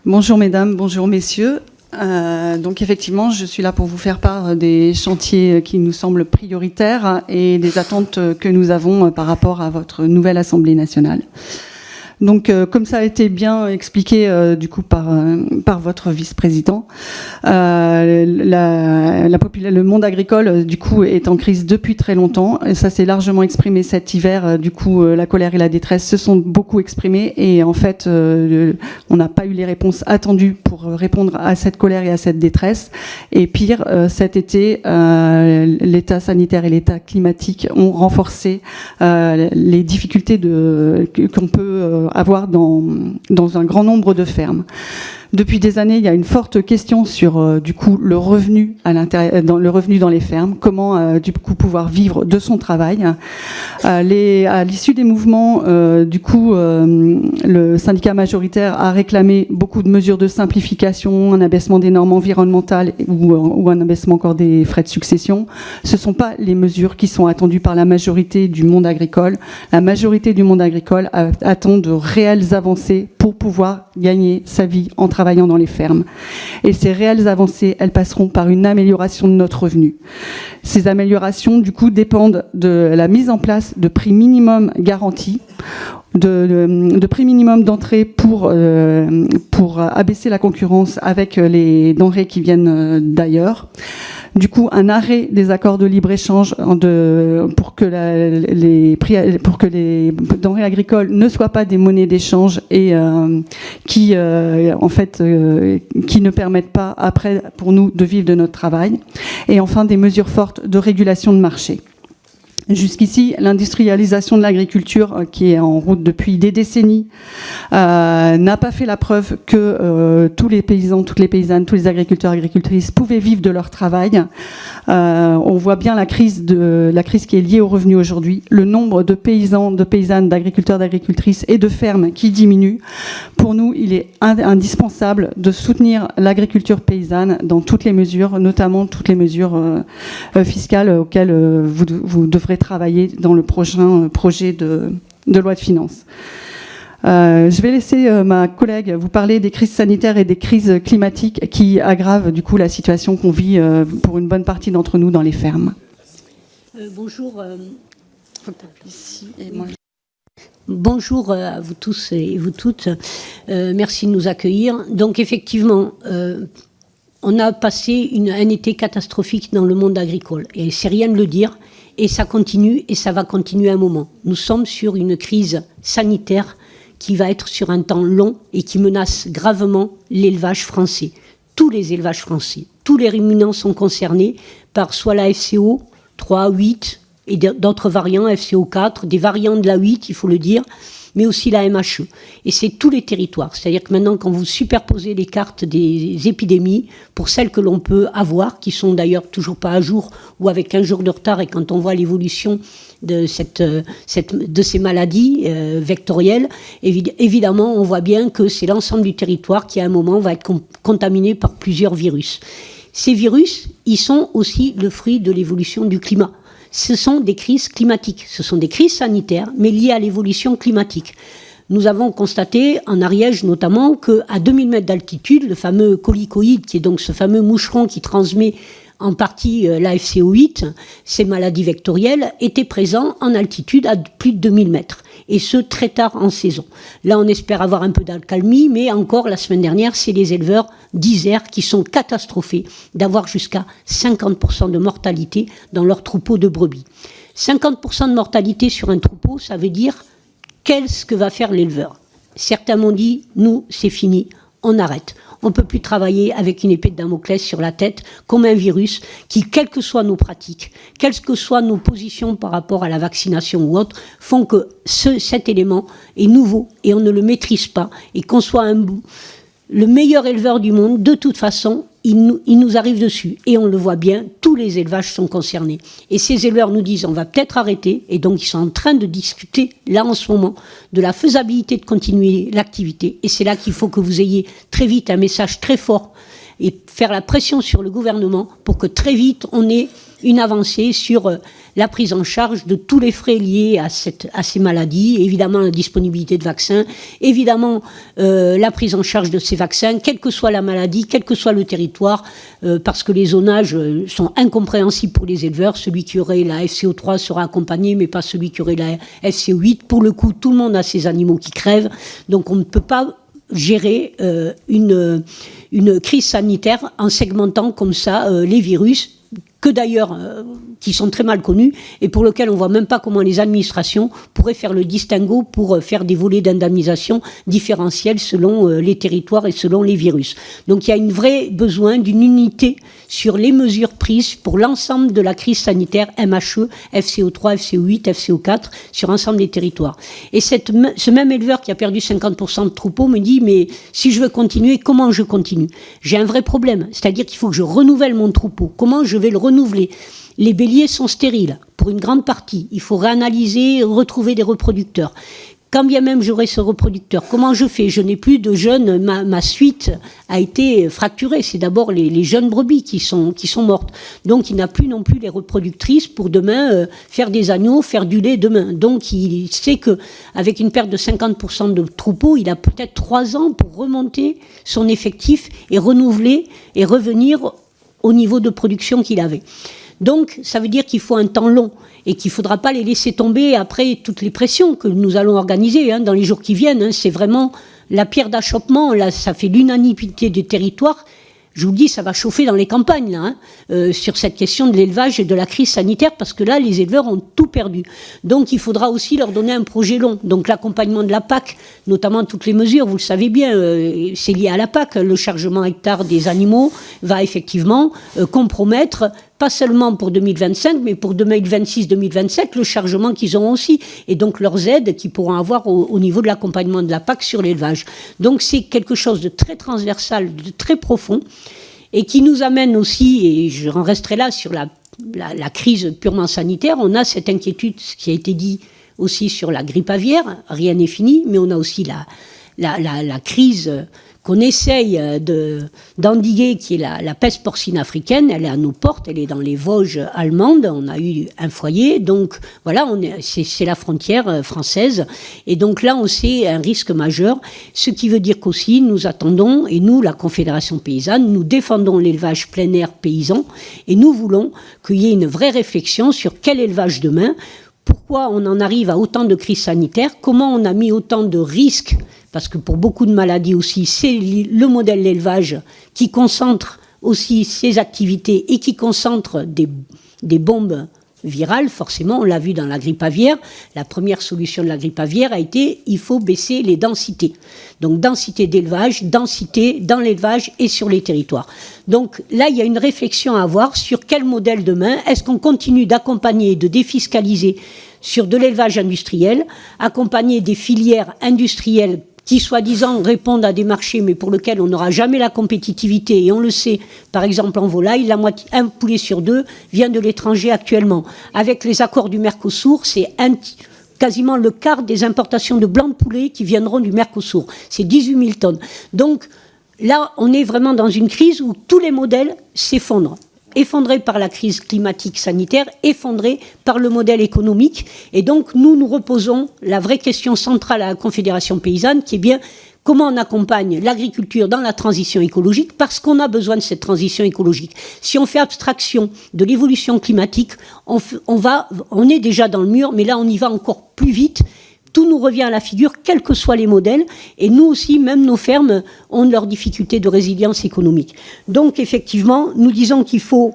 Bonjour mesdames, bonjour messieurs. Donc effectivement, je suis là pour vous faire part des chantiers qui nous semblent prioritaires et des attentes que nous avons par rapport à votre nouvelle Assemblée nationale. Donc, comme ça a été bien expliqué du coup par votre vice-président, le monde agricole du coup est en crise depuis très longtemps. Et ça s'est largement exprimé cet hiver. Du coup, la colère et la détresse se sont beaucoup exprimées et en fait, on n'a pas eu les réponses attendues pour répondre à cette colère et à cette détresse. Et pire, cet été, l'état sanitaire et l'état climatique ont renforcé les difficultés qu'on peut avoir dans un grand nombre de fermes. Depuis des années, il y a une forte question sur du coup le revenu dans les fermes, comment du coup pouvoir vivre de son travail. À l'issue des mouvements, du coup, le syndicat majoritaire a réclamé beaucoup de mesures de simplification, un abaissement des normes environnementales ou un abaissement encore des frais de succession. Ce ne sont pas les mesures qui sont attendues par la majorité du monde agricole. La majorité du monde agricole attend de réelles avancées pour pouvoir gagner sa vie en travaillant dans les fermes. Et ces réelles avancées, elles passeront par une amélioration de notre revenu. Ces améliorations, du coup, dépendent de la mise en place de prix minimum garantis, de prix minimum d'entrée pour abaisser la concurrence avec les denrées qui viennent d'ailleurs. Du coup, un arrêt des accords de libre-échange pour que les denrées agricoles ne soient pas des monnaies d'échange et qui ne permettent pas après pour nous de vivre de notre travail. Et enfin, des mesures fortes de régulation de marché. Jusqu'ici, l'industrialisation de l'agriculture, qui est en route depuis des décennies, n'a pas fait la preuve que tous les paysans, toutes les paysannes, tous les agriculteurs, agricultrices pouvaient vivre de leur travail. On voit bien la crise qui est liée au revenu aujourd'hui. Le nombre de paysans, de paysannes, d'agriculteurs, d'agricultrices et de fermes qui diminue. Pour nous, il est indispensable de soutenir l'agriculture paysanne dans toutes les mesures, notamment toutes les mesures fiscales auxquelles vous devrez travailler dans le prochain projet de loi de finances. Je vais laisser ma collègue vous parler des crises sanitaires et des crises climatiques qui aggravent du coup la situation qu'on vit pour une bonne partie d'entre nous dans les fermes. Bonjour. Bonjour à vous tous et vous toutes. Merci de nous accueillir. Donc effectivement, on a passé un été catastrophique dans le monde agricole. Et c'est rien de le dire. Et ça continue et ça va continuer un moment. Nous sommes sur une crise sanitaire qui va être sur un temps long et qui menace gravement l'élevage français. Tous les élevages français, tous les ruminants sont concernés par soit la FCO 3, 8 et d'autres variants, FCO 4, des variants de la 8, il faut le dire, mais aussi la MHE. Et c'est tous les territoires. C'est-à-dire que maintenant, quand vous superposez les cartes des épidémies, pour celles que l'on peut avoir, qui sont d'ailleurs toujours pas à jour ou avec un jour de retard, et quand on voit l'évolution de ces maladies vectorielles, évidemment, on voit bien que c'est l'ensemble du territoire qui, à un moment, va être contaminé par plusieurs virus. Ces virus, ils sont aussi le fruit de l'évolution du climat. Ce sont des crises climatiques, ce sont des crises sanitaires, mais liées à l'évolution climatique. Nous avons constaté, en Ariège notamment, qu'à 2000 mètres d'altitude, le fameux colicoïde, qui est donc ce fameux moucheron qui transmet en partie la FCO8, ces maladies vectorielles, était présent en altitude à plus de 2000 mètres. Et ce, très tard en saison. Là, on espère avoir un peu d'accalmie, mais encore, la semaine dernière, c'est les éleveurs d'Isère qui sont catastrophés d'avoir jusqu'à 50% de mortalité dans leur troupeau de brebis. 50% de mortalité sur un troupeau, ça veut dire qu'est-ce que va faire l'éleveur ? Certains m'ont dit, nous, c'est fini, on arrête. On ne peut plus travailler avec une épée de Damoclès sur la tête, comme un virus qui, quelles que soient nos pratiques, quelles que soient nos positions par rapport à la vaccination ou autre, font que cet élément est nouveau et on ne le maîtrise pas. Et qu'on soit le meilleur éleveur du monde, de toute façon, il nous arrive dessus. Et on le voit bien, tous les élevages sont concernés. Et ces éleveurs nous disent, on va peut-être arrêter. Et donc, ils sont en train de discuter, là, en ce moment, de la faisabilité de continuer l'activité. Et c'est là qu'il faut que vous ayez très vite un message très fort et faire la pression sur le gouvernement pour que très vite, on ait une avancée sur la prise en charge de tous les frais liés à ces maladies, évidemment la disponibilité de vaccins, évidemment la prise en charge de ces vaccins, quelle que soit la maladie, quel que soit le territoire, parce que les zonages sont incompréhensibles pour les éleveurs. Celui qui aurait la FCO3 sera accompagné, mais pas celui qui aurait la FCO8. Pour le coup, tout le monde a ses animaux qui crèvent, donc on ne peut pas gérer une crise sanitaire en segmentant comme ça les virus, que d'ailleurs, qui sont très mal connus, et pour lesquels on ne voit même pas comment les administrations pourraient faire le distinguo pour faire des volets d'indemnisation différentiels selon les territoires et selon les virus. Donc il y a un vrai besoin d'une unité sur les mesures prises pour l'ensemble de la crise sanitaire MHE, FCO3, FCO8, FCO4, sur l'ensemble des territoires. Et ce même éleveur qui a perdu 50% de troupeaux me dit, mais si je veux continuer, comment je continue ? J'ai un vrai problème, c'est-à-dire qu'il faut que je renouvelle mon troupeau. Comment je vais le renouveler ? Les béliers sont stériles, pour une grande partie. Il faut réanalyser, retrouver des reproducteurs. Quand bien même j'aurai ce reproducteur, comment je fais ? Je n'ai plus de jeunes, ma suite a été fracturée. C'est d'abord les jeunes brebis qui sont mortes. Donc il n'a plus non plus les reproductrices pour demain faire des agneaux, faire du lait demain. Donc il sait qu'avec une perte de 50% de troupeaux, il a peut-être 3 ans pour remonter son effectif et renouveler et revenir au niveau de production qu'il avait. Donc, ça veut dire qu'il faut un temps long et qu'il ne faudra pas les laisser tomber après toutes les pressions que nous allons organiser dans les jours qui viennent. C'est vraiment la pierre d'achoppement. Là, ça fait l'unanimité des territoires. Je vous dis, ça va chauffer dans les campagnes sur cette question de l'élevage et de la crise sanitaire, parce que là, les éleveurs ont tout perdu. Donc, il faudra aussi leur donner un projet long. Donc, l'accompagnement de la PAC, notamment toutes les mesures, vous le savez bien, c'est lié à la PAC. Le chargement hectare des animaux va effectivement compromettre, pas seulement pour 2025, mais pour 2026-2027, le chargement qu'ils auront aussi, et donc leurs aides qu'ils pourront avoir au niveau de l'accompagnement de la PAC sur l'élevage. Donc c'est quelque chose de très transversal, de très profond, et qui nous amène aussi, et je en resterai là sur la crise purement sanitaire, on a cette inquiétude, ce qui a été dit aussi sur la grippe aviaire, rien n'est fini, mais on a aussi la crise qu'on essaye d'endiguer, qui est la peste porcine africaine. Elle est à nos portes, elle est dans les Vosges allemandes, on a eu un foyer, donc voilà, c'est la frontière française, et donc là on sait un risque majeur, ce qui veut dire qu'aussi nous attendons, et nous, la Confédération paysanne, nous défendons l'élevage plein air paysan, et nous voulons qu'il y ait une vraie réflexion sur quel élevage demain, pourquoi on en arrive à autant de crises sanitaires, comment on a mis autant de risques, parce que pour beaucoup de maladies aussi, c'est le modèle d'élevage qui concentre aussi ses activités et qui concentre des bombes virales. Forcément, on l'a vu dans la grippe aviaire. La première solution de la grippe aviaire a été, il faut baisser les densités. Donc densité d'élevage, densité dans l'élevage et sur les territoires. Donc là, il y a une réflexion à avoir sur quel modèle demain. Est-ce qu'on continue d'accompagner, de défiscaliser sur de l'élevage industriel, accompagner des filières industrielles qui, soi-disant, répondent à des marchés, mais pour lesquels on n'aura jamais la compétitivité. Et on le sait, par exemple, en volaille, un poulet sur 2 vient de l'étranger actuellement. Avec les accords du Mercosur, c'est quasiment le quart des importations de blancs de poulet qui viendront du Mercosur. C'est 18 000 tonnes. Donc là, on est vraiment dans une crise où tous les modèles s'effondrent. Effondrés par la crise climatique sanitaire, effondrés par le modèle économique. Et donc, nous reposons la vraie question centrale à la Confédération paysanne, qui est bien comment on accompagne l'agriculture dans la transition écologique, parce qu'on a besoin de cette transition écologique. Si on fait abstraction de l'évolution climatique, on est déjà dans le mur, mais là, on y va encore plus vite. Tout nous revient à la figure, quels que soient les modèles. Et nous aussi, même nos fermes ont leurs difficultés de résilience économique. Donc, effectivement, nous disons qu'il faut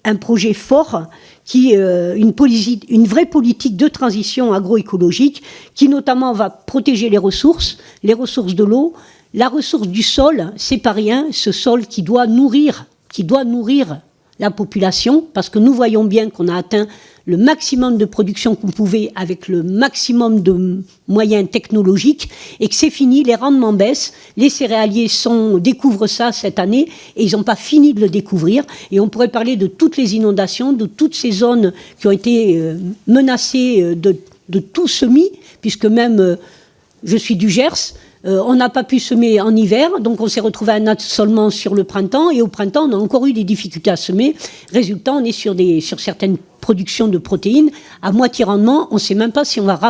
un projet fort, une vraie politique de transition agroécologique, qui notamment va protéger les ressources de l'eau. La ressource du sol, c'est pas rien, ce sol qui doit nourrir la population, parce que nous voyons bien qu'on a atteint le maximum de production qu'on pouvait avec le maximum de moyens technologiques, et que c'est fini, les rendements baissent, les céréaliers découvrent ça cette année, et ils n'ont pas fini de le découvrir, et on pourrait parler de toutes les inondations, de toutes ces zones qui ont été menacées de tout semis, puisque même, je suis du Gers, On n'a pas pu semer en hiver, donc on s'est retrouvé à un assolement sur le printemps, et au printemps, on a encore eu des difficultés à semer. Résultat, on est sur certaines productions de protéines à moitié rendement. On ne sait même pas si on va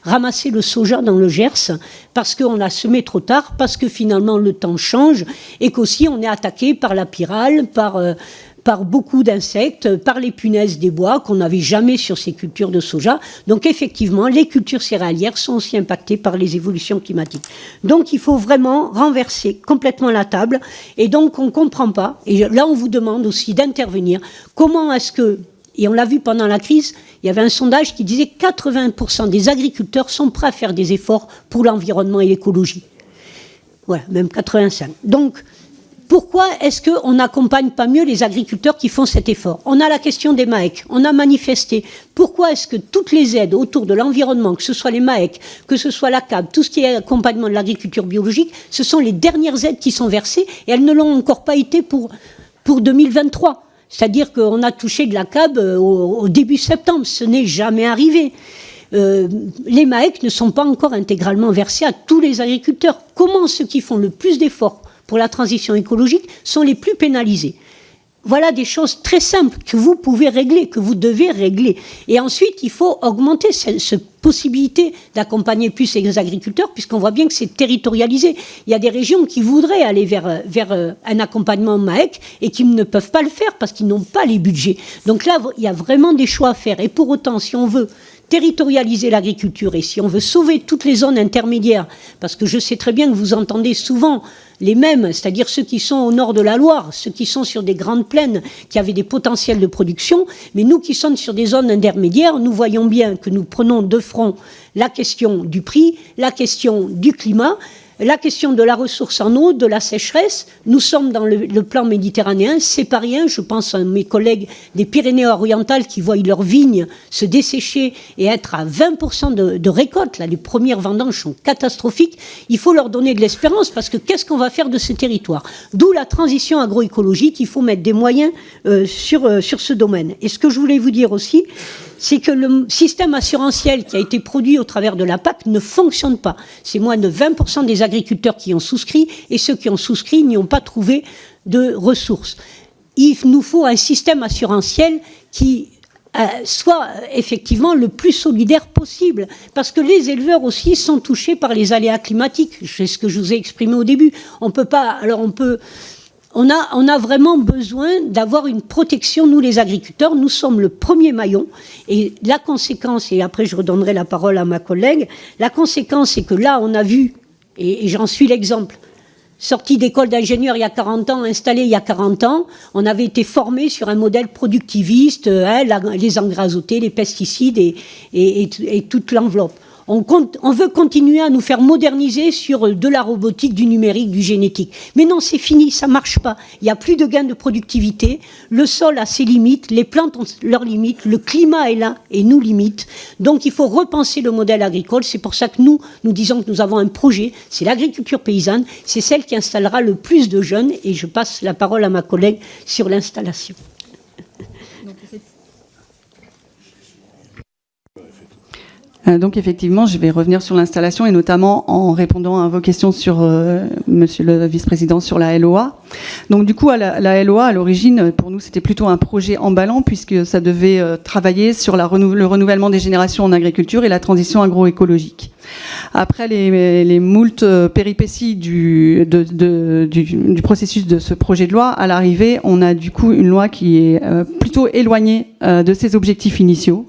ramasser le soja dans le Gers, parce qu'on a semé trop tard, parce que finalement le temps change, et qu'aussi on est attaqué par la pyrale, par beaucoup d'insectes, par les punaises des bois qu'on n'avait jamais sur ces cultures de soja. Donc effectivement, les cultures céréalières sont aussi impactées par les évolutions climatiques. Donc il faut vraiment renverser complètement la table. Et donc on ne comprend pas. Et là, on vous demande aussi d'intervenir. Comment est-ce que, et on l'a vu pendant la crise, il y avait un sondage qui disait que 80% des agriculteurs sont prêts à faire des efforts pour l'environnement et l'écologie. Voilà, même 85%. Donc, pourquoi est-ce qu'on n'accompagne pas mieux les agriculteurs qui font cet effort? On a la question des MAEC, on a manifesté. Pourquoi est-ce que toutes les aides autour de l'environnement, que ce soit les MAEC, que ce soit la CAB, tout ce qui est accompagnement de l'agriculture biologique, ce sont les dernières aides qui sont versées et elles ne l'ont encore pas été pour 2023. C'est-à-dire qu'on a touché de la CAB au début septembre, ce n'est jamais arrivé. Les MAEC ne sont pas encore intégralement versés à tous les agriculteurs. Comment ceux qui font le plus d'efforts pour la transition écologique sont les plus pénalisés? Voilà des choses très simples que vous pouvez régler, que vous devez régler. Et ensuite, il faut augmenter cette possibilité d'accompagner plus les agriculteurs, puisqu'on voit bien que c'est territorialisé. Il y a des régions qui voudraient aller vers un accompagnement MAEC et qui ne peuvent pas le faire parce qu'ils n'ont pas les budgets. Donc là, il y a vraiment des choix à faire. Et pour autant, si on veut territorialiser l'agriculture et si on veut sauver toutes les zones intermédiaires, parce que je sais très bien que vous entendez souvent les mêmes, c'est-à-dire ceux qui sont au nord de la Loire, ceux qui sont sur des grandes plaines qui avaient des potentiels de production, mais nous qui sommes sur des zones intermédiaires, nous voyons bien que nous prenons de front la question du prix, la question du climat, la question de la ressource en eau, de la sécheresse. Nous sommes dans le plan méditerranéen, c'est pas rien. Je pense à mes collègues des Pyrénées-Orientales qui voient leurs vignes se dessécher et être à 20% de récolte. Là, les premières vendanges sont catastrophiques. Il faut leur donner de l'espérance parce que qu'est-ce qu'on va faire de ces territoires? D'où la transition agroécologique. Il faut mettre des moyens sur ce domaine. Et ce que je voulais vous dire aussi, c'est que le système assurantiel qui a été produit au travers de la PAC ne fonctionne pas. C'est moins de 20% des agriculteurs qui ont souscrit, et ceux qui ont souscrit n'y ont pas trouvé de ressources. Il nous faut un système assurantiel qui soit effectivement le plus solidaire possible, parce que les éleveurs aussi sont touchés par les aléas climatiques. C'est ce que je vous ai exprimé au début. On a vraiment besoin d'avoir une protection, nous les agriculteurs, nous sommes le premier maillon, et la conséquence, et après je redonnerai la parole à ma collègue, la conséquence c'est que là on a vu, et j'en suis l'exemple, sorti d'école d'ingénieur il y a 40 ans, installé il y a 40 ans, on avait été formé sur un modèle productiviste, les engrais azotés, les pesticides et toute l'enveloppe. On veut continuer à nous faire moderniser sur de la robotique, du numérique, du génétique. Mais non, c'est fini, ça marche pas. Il n'y a plus de gains de productivité. Le sol a ses limites, les plantes ont leurs limites, le climat est là et nous limite. Donc il faut repenser le modèle agricole. C'est pour ça que nous disons que nous avons un projet. C'est l'agriculture paysanne. C'est celle qui installera le plus de jeunes. Et je passe la parole à ma collègue sur l'installation. Donc effectivement, je vais revenir sur l'installation et notamment en répondant à vos questions sur Monsieur le Vice-président sur la LOA. Donc du coup, la LOA à l'origine, pour nous, c'était plutôt un projet emballant puisque ça devait travailler sur le renouvellement des générations en agriculture et la transition agroécologique. Après les moultes péripéties du processus de ce projet de loi, à l'arrivée, on a du coup une loi qui est plutôt éloignée de ses objectifs initiaux.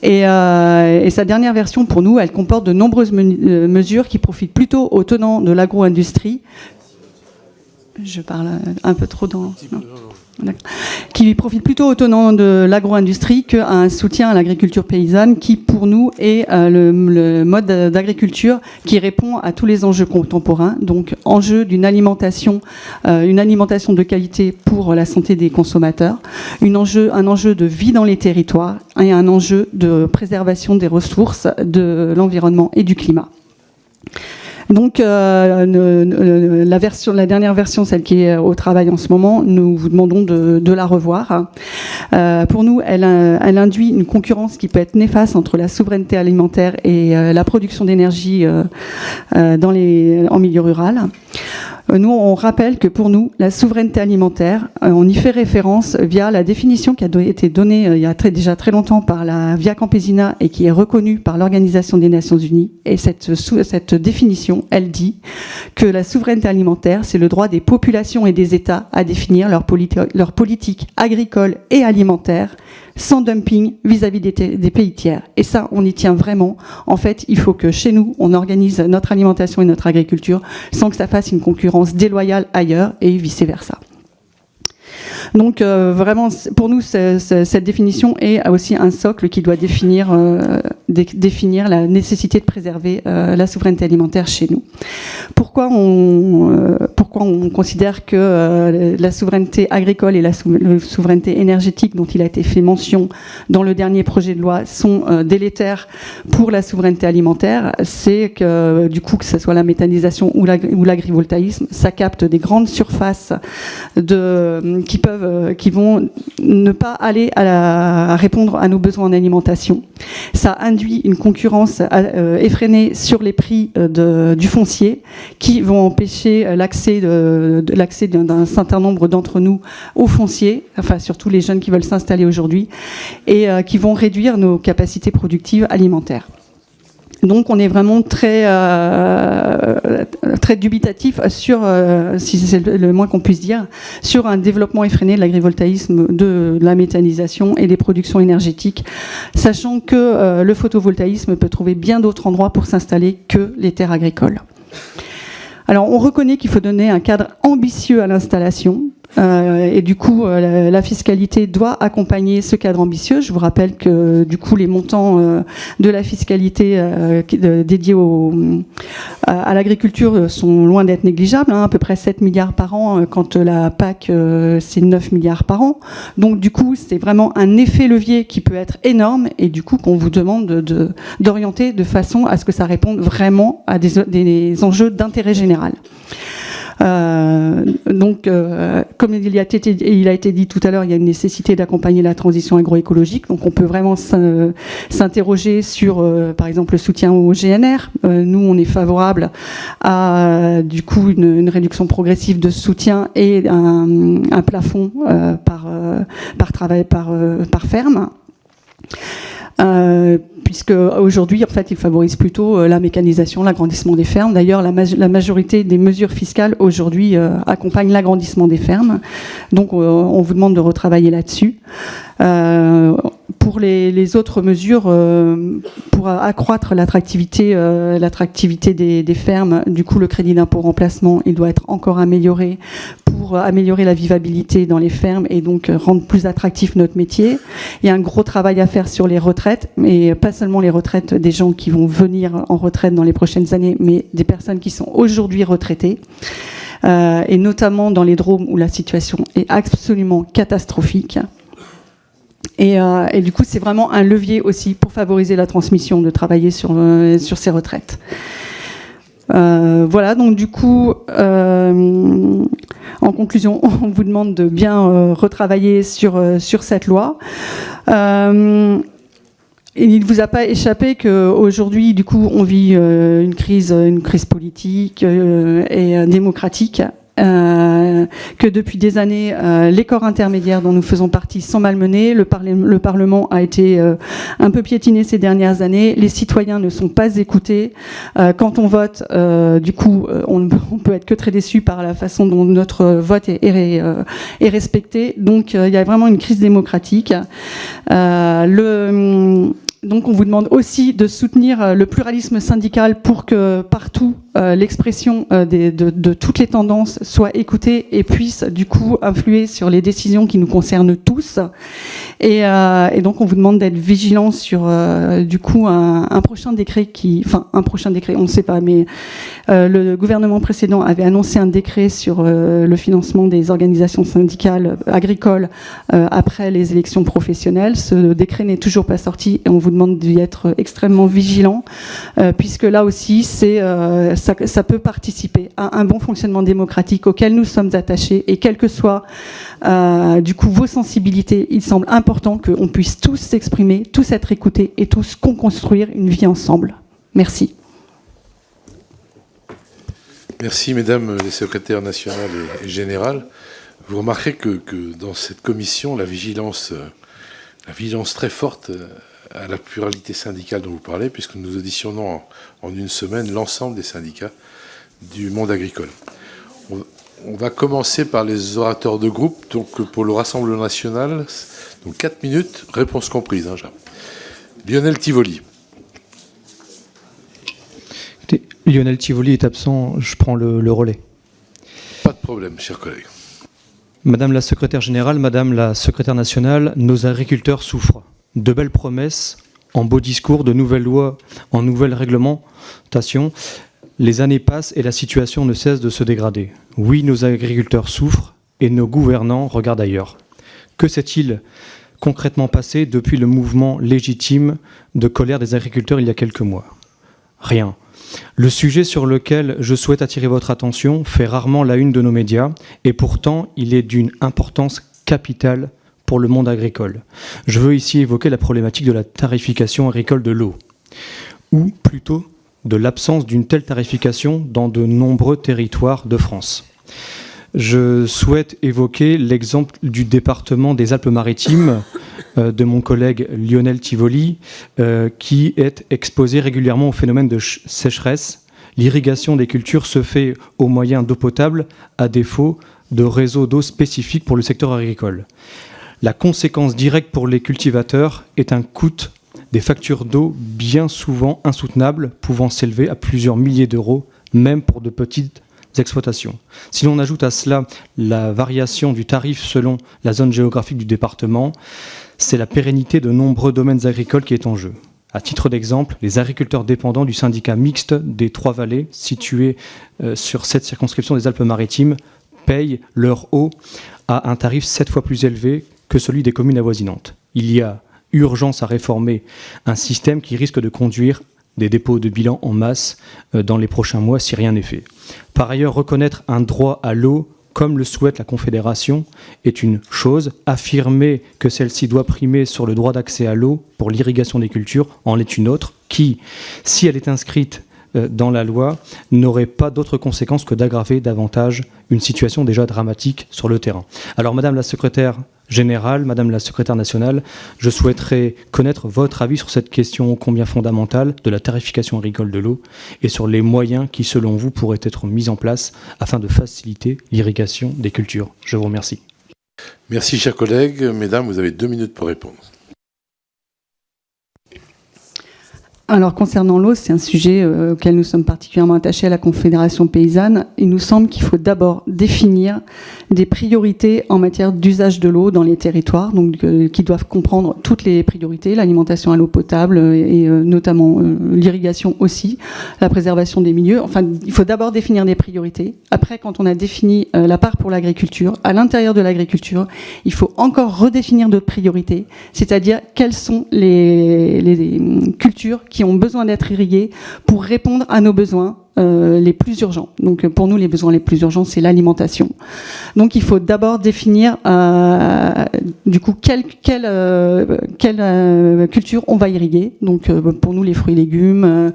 Et sa dernière version, pour nous, elle comporte de nombreuses mesures qui profitent plutôt aux tenants de l'agro-industrie. Je parle un peu trop dans... Non. Qui profite plutôt aux tenants de l'agro-industrie qu'à un soutien à l'agriculture paysanne qui, pour nous, est le mode d'agriculture qui répond à tous les enjeux contemporains. Donc, enjeu d'une alimentation, une alimentation de qualité pour la santé des consommateurs, un enjeu de vie dans les territoires et un enjeu de préservation des ressources, de l'environnement et du climat. Donc la dernière version, celle qui est au travail en ce moment, nous vous demandons de la revoir. Pour nous, elle induit une concurrence qui peut être néfaste entre la souveraineté alimentaire et la production d'énergie en milieu rural. Nous, on rappelle que pour nous, la souveraineté alimentaire, on y fait référence via la définition qui a été donnée il y a déjà très longtemps par la Via Campesina et qui est reconnue par l'Organisation des Nations Unies. Et cette définition, elle dit que la souveraineté alimentaire, c'est le droit des populations et des États à définir leur politique agricole et alimentaire sans dumping vis-à-vis des pays tiers. Et ça, on y tient vraiment. En fait, il faut que chez nous, on organise notre alimentation et notre agriculture sans que ça fasse une concurrence déloyale ailleurs et vice-versa. Donc vraiment, pour nous, cette définition est aussi un socle qui doit définir la nécessité de préserver la souveraineté alimentaire chez nous. Pourquoi on considère que la souveraineté agricole et la souveraineté énergétique dont il a été fait mention dans le dernier projet de loi sont délétères pour la souveraineté alimentaire? C'est que du coup, que ce soit la méthanisation ou l'agrivoltaïsme, ça capte des grandes surfaces qui vont ne pas aller à répondre à nos besoins en alimentation. Ça induit une concurrence effrénée sur les prix du foncier qui vont empêcher l'accès d'un certain nombre d'entre nous au foncier, enfin surtout les jeunes qui veulent s'installer aujourd'hui, et qui vont réduire nos capacités productives alimentaires. Donc on est vraiment très dubitatif sur, si c'est le moins qu'on puisse dire, sur un développement effréné de l'agrivoltaïsme, de la méthanisation et des productions énergétiques, sachant que le photovoltaïsme peut trouver bien d'autres endroits pour s'installer que les terres agricoles. Alors on reconnaît qu'il faut donner un cadre ambitieux à l'installation. Et du coup, la fiscalité doit accompagner ce cadre ambitieux. Je vous rappelle que du coup, les montants de la fiscalité dédiés à l'agriculture sont loin d'être négligeables, à peu près 7 milliards par an, quand la PAC, c'est 9 milliards par an. Donc du coup, c'est vraiment un effet levier qui peut être énorme et du coup, qu'on vous demande d'orienter de façon à ce que ça réponde vraiment à des enjeux d'intérêt général. Donc, comme il a été dit tout à l'heure, il y a une nécessité d'accompagner la transition agroécologique. Donc, on peut vraiment s'interroger sur, par exemple, le soutien au GNR. Nous, on est favorable à, du coup, une réduction progressive de ce soutien et un plafond par ferme. Puisque aujourd'hui, en fait, il favorise plutôt la mécanisation, l'agrandissement des fermes. D'ailleurs, la majorité des mesures fiscales aujourd'hui accompagnent l'agrandissement des fermes. Donc, on vous demande de retravailler là-dessus. Pour les autres mesures, pour accroître l'attractivité des fermes, du coup, le crédit d'impôt remplacement, il doit être encore amélioré pour améliorer la vivabilité dans les fermes et donc rendre plus attractif notre métier. Il y a un gros travail à faire sur les retraites, mais pas seulement les retraites des gens qui vont venir en retraite dans les prochaines années, mais des personnes qui sont aujourd'hui retraitées. Et notamment dans les Drômes où la situation est absolument catastrophique. Et du coup, c'est vraiment un levier aussi pour favoriser la transmission, de travailler sur ces retraites. Voilà, donc du coup, en conclusion, on vous demande de bien retravailler sur cette loi. Il ne vous a pas échappé qu'aujourd'hui, du coup, on vit une crise politique et démocratique. Que depuis des années, les corps intermédiaires dont nous faisons partie sont malmenés, le Parlement a été un peu piétiné ces dernières années, les citoyens ne sont pas écoutés. Quand on vote, du coup, on peut être que très déçu par la façon dont notre vote est respecté. Donc, il y a vraiment une crise démocratique. Donc on vous demande aussi de soutenir le pluralisme syndical pour que partout l'expression de toutes les tendances soit écoutée et puisse du coup influer sur les décisions qui nous concernent tous. Et donc on vous demande d'être vigilant sur du coup un prochain décret on ne sait pas, mais le gouvernement précédent avait annoncé un décret sur le financement des organisations syndicales agricoles après les élections professionnelles. Ce décret n'est toujours pas sorti et on vous demande d'y être extrêmement vigilant, puisque là aussi, ça peut participer à un bon fonctionnement démocratique auquel nous sommes attachés, et quelles que soient du coup vos sensibilités, il semble important qu'on puisse tous s'exprimer, tous être écoutés et tous co-construire une vie ensemble. Merci. Merci, mesdames les secrétaires nationales et générales. Vous remarquerez que dans cette commission, la vigilance très forte à la pluralité syndicale dont vous parlez, puisque nous auditionnons en une semaine l'ensemble des syndicats du monde agricole. On va commencer par les orateurs de groupe. Donc pour le Rassemblement national, donc 4 minutes, réponse comprise. Lionel Tivoli. Lionel Tivoli est absent, je prends le relais. Pas de problème, chers collègues. Madame la secrétaire générale, Madame la secrétaire nationale, nos agriculteurs souffrent. De belles promesses, en beaux discours, de nouvelles lois, en nouvelles réglementations. Les années passent et la situation ne cesse de se dégrader. Oui, nos agriculteurs souffrent et nos gouvernants regardent ailleurs. Que s'est-il concrètement passé depuis le mouvement légitime de colère des agriculteurs il y a quelques mois? Rien. Le sujet sur lequel je souhaite attirer votre attention fait rarement la une de nos médias et pourtant il est d'une importance capitale pour le monde agricole. Je veux ici évoquer la problématique de la tarification agricole de l'eau, ou plutôt de l'absence d'une telle tarification dans de nombreux territoires de France. Je souhaite évoquer l'exemple du département des Alpes-Maritimes de mon collègue Lionel Tivoli, qui est exposé régulièrement au phénomène de sécheresse. L'irrigation des cultures se fait au moyen d'eau potable, à défaut de réseaux d'eau spécifiques pour le secteur agricole. La conséquence directe pour les cultivateurs est un coût des factures d'eau bien souvent insoutenables, pouvant s'élever à plusieurs milliers d'euros, même pour de petites exploitations. Si l'on ajoute à cela la variation du tarif selon la zone géographique du département, c'est la pérennité de nombreux domaines agricoles qui est en jeu. À titre d'exemple, les agriculteurs dépendants du syndicat mixte des Trois-Vallées, situé sur cette circonscription des Alpes-Maritimes, payent leur eau à un tarif 7 fois plus élevé que celui des communes avoisinantes. Il y a urgence à réformer un système qui risque de conduire des dépôts de bilan en masse dans les prochains mois si rien n'est fait. Par ailleurs, reconnaître un droit à l'eau, comme le souhaite la Confédération, est une chose. Affirmer que celle-ci doit primer sur le droit d'accès à l'eau pour l'irrigation des cultures en est une autre, qui, si elle est inscrite dans la loi, n'aurait pas d'autre conséquence que d'aggraver davantage une situation déjà dramatique sur le terrain. Alors, Madame la secrétaire générale, Madame la secrétaire nationale, je souhaiterais connaître votre avis sur cette question ô combien fondamentale de la tarification agricole de l'eau et sur les moyens qui, selon vous, pourraient être mis en place afin de faciliter l'irrigation des cultures. Je vous remercie. Merci, chers collègues. Mesdames, vous avez 2 minutes pour répondre. Alors, concernant l'eau, c'est un sujet auquel nous sommes particulièrement attachés à la Confédération paysanne. Il nous semble qu'il faut d'abord définir des priorités en matière d'usage de l'eau dans les territoires, donc qui doivent comprendre toutes les priorités, l'alimentation à l'eau potable et notamment l'irrigation aussi, la préservation des milieux. Enfin, il faut d'abord définir des priorités. Après, quand on a défini la part pour l'agriculture, à l'intérieur de l'agriculture, il faut encore redéfinir d'autres priorités, c'est-à-dire quelles sont les cultures qui ont besoin d'être irriguées pour répondre à nos besoins les plus urgents. Donc pour nous, les besoins les plus urgents, c'est l'alimentation. Donc il faut d'abord définir du coup quelle culture on va irriguer. Donc pour nous, les fruits et légumes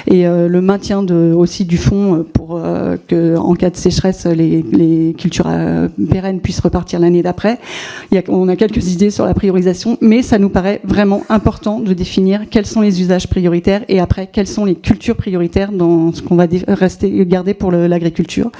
et le maintien aussi du fond pour que en cas de sécheresse, les cultures pérennes puissent repartir l'année d'après. On a quelques idées sur la priorisation, mais ça nous paraît vraiment important de définir quels sont les usages prioritaires et après quelles sont les cultures prioritaires dans ce qu'on va garder pour l'agriculture.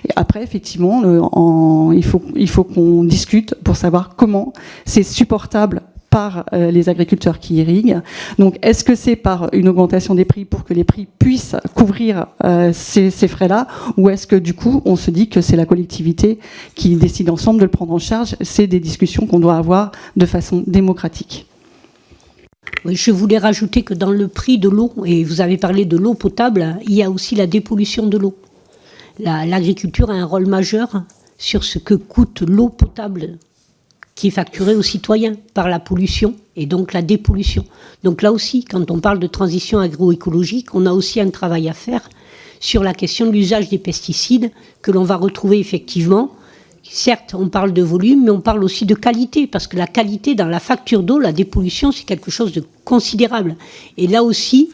Et après, effectivement, il faut qu'on discute pour savoir comment c'est supportable par les agriculteurs qui irriguent. Donc, est-ce que c'est par une augmentation des prix pour que les prix puissent couvrir ces frais-là, ou est-ce que du coup, on se dit que c'est la collectivité qui décide ensemble de le prendre en charge? C'est des discussions qu'on doit avoir de façon démocratique. Oui, je voulais rajouter que dans le prix de l'eau, et vous avez parlé de l'eau potable, il y a aussi la dépollution de l'eau. L'agriculture a un rôle majeur sur ce que coûte l'eau potable qui est facturé aux citoyens par la pollution et donc la dépollution. Donc là aussi, quand on parle de transition agroécologique, on a aussi un travail à faire sur la question de l'usage des pesticides que l'on va retrouver effectivement. Certes, on parle de volume, mais on parle aussi de qualité, parce que la qualité dans la facture d'eau, la dépollution, c'est quelque chose de considérable. Et là aussi,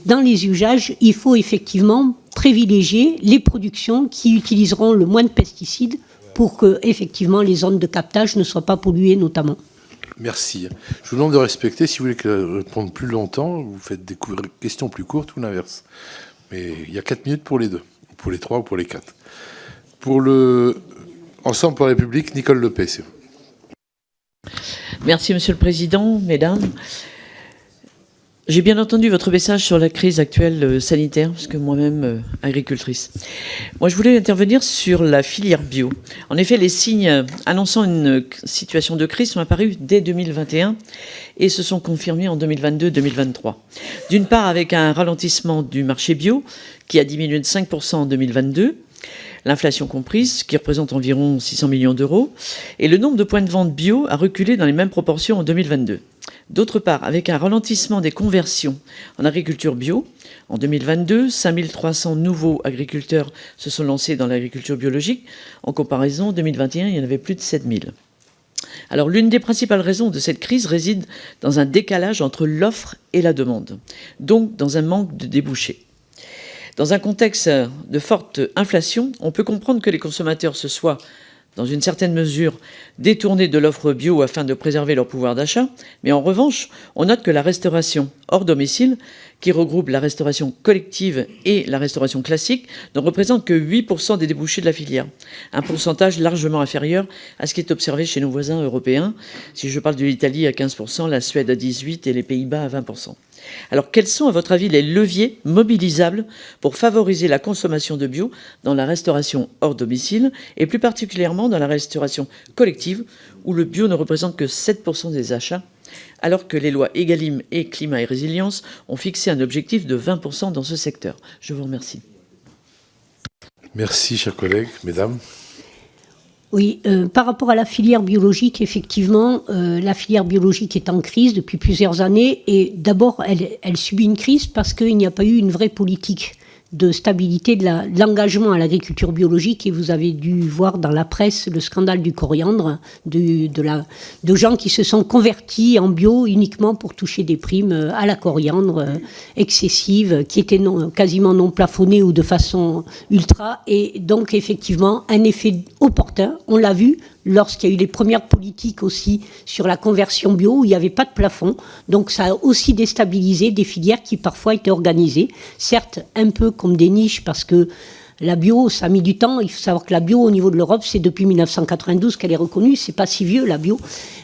dans les usages, il faut effectivement privilégier les productions qui utiliseront le moins de pesticides pour que, effectivement, les zones de captage ne soient pas polluées, notamment. Merci. Je vous demande de respecter, si vous voulez que répondre plus longtemps, vous faites des questions plus courtes ou l'inverse. Mais il y a 4 minutes pour les deux, pour les 3 ou pour les 4. Pour le Ensemble pour la République, Nicole Lepay. Merci, Monsieur le Président, Mesdames. J'ai bien entendu votre message sur la crise actuelle sanitaire, parce que moi-même, agricultrice. Moi, je voulais intervenir sur la filière bio. En effet, les signes annonçant une situation de crise sont apparus dès 2021 et se sont confirmés en 2022-2023. D'une part, avec un ralentissement du marché bio, qui a diminué de 5% en 2022, l'inflation comprise, qui représente environ 600 millions d'euros, et le nombre de points de vente bio a reculé dans les mêmes proportions en 2022. D'autre part, avec un ralentissement des conversions en agriculture bio, en 2022, 5300 nouveaux agriculteurs se sont lancés dans l'agriculture biologique. En comparaison, en 2021, il y en avait plus de 7000. Alors, l'une des principales raisons de cette crise réside dans un décalage entre l'offre et la demande, donc dans un manque de débouchés. Dans un contexte de forte inflation, on peut comprendre que les consommateurs se soient, dans une certaine mesure, détournés de l'offre bio afin de préserver leur pouvoir d'achat. Mais en revanche, on note que la restauration hors domicile, qui regroupe la restauration collective et la restauration classique, ne représente que 8% des débouchés de la filière. Un pourcentage largement inférieur à ce qui est observé chez nos voisins européens. Si je parle de l'Italie à 15%, la Suède à 18% et les Pays-Bas à 20%. Alors, quels sont, à votre avis, les leviers mobilisables pour favoriser la consommation de bio dans la restauration hors domicile et plus particulièrement dans la restauration collective où le bio ne représente que 7% des achats alors que les lois Egalim et Climat et Résilience ont fixé un objectif de 20% dans ce secteur? Je vous remercie. Merci, chers collègues, mesdames. Oui, par rapport à la filière biologique, effectivement, la filière biologique est en crise depuis plusieurs années et d'abord, elle subit une crise parce qu'il n'y a pas eu une vraie politique de stabilité de l'engagement à l'agriculture biologique et vous avez dû voir dans la presse le scandale du coriandre, de gens qui se sont convertis en bio uniquement pour toucher des primes à la coriandre excessive, qui étaient quasiment non plafonnées ou de façon ultra, et donc effectivement un effet opportun, on l'a vu lorsqu'il y a eu les premières politiques aussi sur la conversion bio, où il n'y avait pas de plafond. Donc ça a aussi déstabilisé des filières qui parfois étaient organisées, certes un peu comme des niches, parce que la bio, ça a mis du temps. Il faut savoir que la bio, au niveau de l'Europe, c'est depuis 1992 qu'elle est reconnue. C'est pas si vieux, la bio.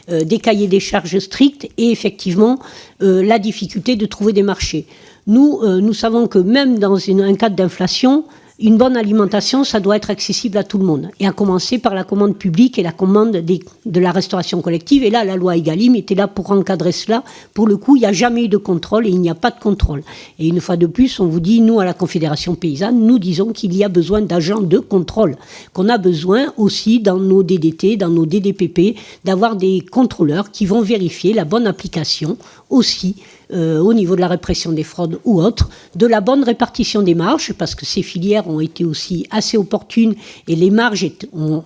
Des cahiers des charges stricts et effectivement la difficulté de trouver des marchés. Nous savons que même dans un cadre d'inflation, une bonne alimentation, ça doit être accessible à tout le monde. Et à commencer par la commande publique et la commande de la restauration collective. Et là, la loi Egalim était là pour encadrer cela. Pour le coup, il n'y a jamais eu de contrôle et il n'y a pas de contrôle. Et une fois de plus, on vous dit, nous, à la Confédération paysanne, nous disons qu'il y a besoin d'agents de contrôle. Qu'on a besoin aussi dans nos DDT, dans nos DDPP, d'avoir des contrôleurs qui vont vérifier la bonne application aussi au niveau de la répression des fraudes ou autres, de la bonne répartition des marges, parce que ces filières ont été aussi assez opportunes et les marges,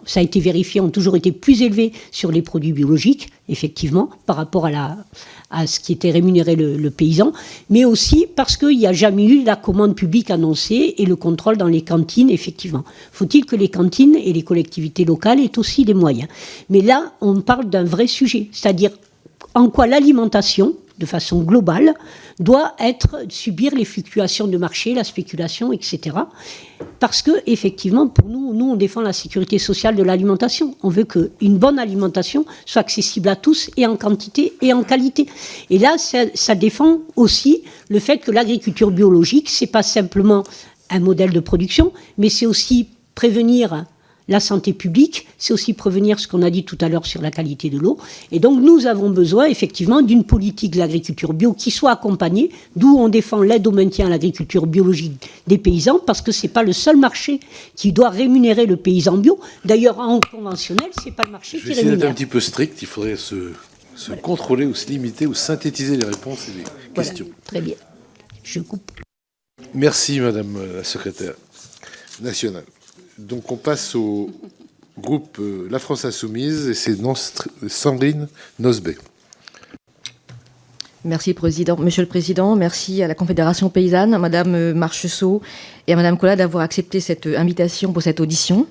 ça a été vérifié, ont toujours été plus élevées sur les produits biologiques, effectivement, par rapport à ce qui était rémunéré le paysan, mais aussi parce qu'il n'y a jamais eu la commande publique annoncée et le contrôle dans les cantines, effectivement. Faut-il que les cantines et les collectivités locales aient aussi des moyens? Mais là, on parle d'un vrai sujet, c'est-à-dire en quoi l'alimentation, de façon globale, doit subir les fluctuations de marché, la spéculation, etc. Parce que, effectivement, pour nous, on défend la sécurité sociale de l'alimentation. On veut qu'une bonne alimentation soit accessible à tous, et en quantité et en qualité. Et là, ça défend aussi le fait que l'agriculture biologique, c'est pas simplement un modèle de production, mais c'est aussi prévenir la santé publique, c'est aussi prévenir ce qu'on a dit tout à l'heure sur la qualité de l'eau. Et donc nous avons besoin effectivement d'une politique de l'agriculture bio qui soit accompagnée, d'où on défend l'aide au maintien à l'agriculture biologique des paysans, parce que c'est pas le seul marché qui doit rémunérer le paysan bio. D'ailleurs, en conventionnel, c'est pas le marché Je qui vais essayer d'être rémunère. un petit peu strict, il faudrait se contrôler ou se limiter ou synthétiser les réponses et les Voilà, questions. très bien. Je coupe. Merci Madame la secrétaire nationale. Donc on passe au groupe La France Insoumise et c'est Sandrine Nosbet. Merci, Monsieur le Président. Merci à la Confédération paysanne, à Madame Marcheseau et à Madame Collat d'avoir accepté cette invitation pour cette audition.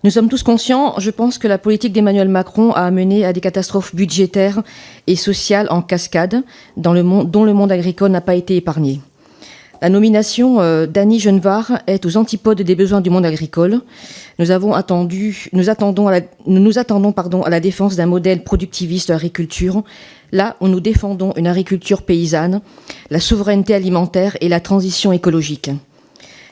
Nous sommes tous conscients, je pense, que la politique d'Emmanuel Macron a amené à des catastrophes budgétaires et sociales en cascade dont le monde agricole n'a pas été épargné. La nomination d'Annie Genevard est aux antipodes des besoins du monde agricole. Nous attendons à la défense d'un modèle productiviste de l'agriculture, là où nous défendons une agriculture paysanne, la souveraineté alimentaire et la transition écologique.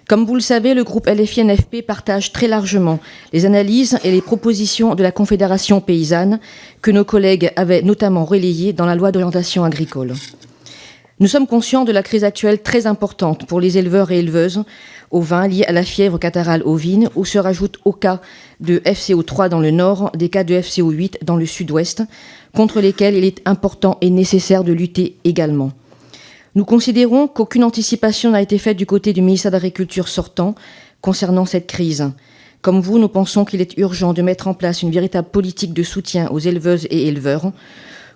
Comme vous le savez, le groupe LFI-NFP partage très largement les analyses et les propositions de la Confédération paysanne que nos collègues avaient notamment relayées dans la loi d'orientation agricole. Nous sommes conscients de la crise actuelle très importante pour les éleveurs et éleveuses ovins liés à la fièvre catarrhale ovine, où se rajoutent aux cas de FCO3 dans le nord, des cas de FCO8 dans le sud-ouest, contre lesquels il est important et nécessaire de lutter également. Nous considérons qu'aucune anticipation n'a été faite du côté du ministère de l'Agriculture sortant concernant cette crise. Comme vous, nous pensons qu'il est urgent de mettre en place une véritable politique de soutien aux éleveuses et éleveurs,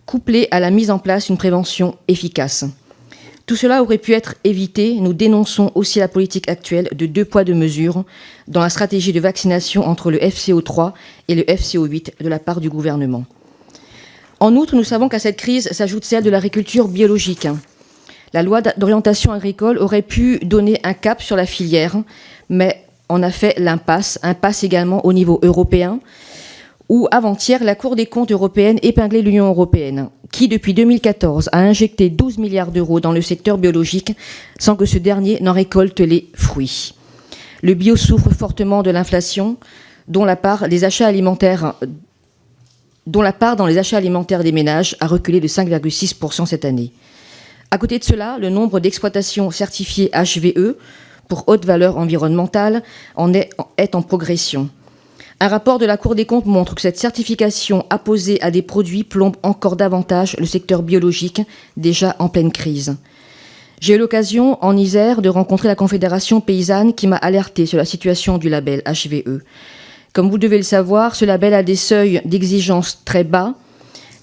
couplée à la mise en place d'une prévention efficace. Tout cela aurait pu être évité. Nous dénonçons aussi la politique actuelle de 2 poids 2 mesures dans la stratégie de vaccination entre le FCO3 et le FCO8 de la part du gouvernement. En outre, nous savons qu'à cette crise s'ajoute celle de l'agriculture biologique. La loi d'orientation agricole aurait pu donner un cap sur la filière, mais on a fait l'impasse, impasse également au niveau européen, où avant-hier, la Cour des comptes européenne épinglait l'Union européenne, qui depuis 2014 a injecté 12 milliards d'euros dans le secteur biologique sans que ce dernier n'en récolte les fruits. Le bio souffre fortement de l'inflation, dont la part dans les achats alimentaires des ménages a reculé de 5,6% cette année. À côté de cela, le nombre d'exploitations certifiées HVE pour haute valeur environnementale est en progression. Un rapport de la Cour des comptes montre que cette certification apposée à des produits plombe encore davantage le secteur biologique, déjà en pleine crise. J'ai eu l'occasion, en Isère, de rencontrer la Confédération paysanne qui m'a alerté sur la situation du label HVE. Comme vous devez le savoir, ce label a des seuils d'exigence très bas,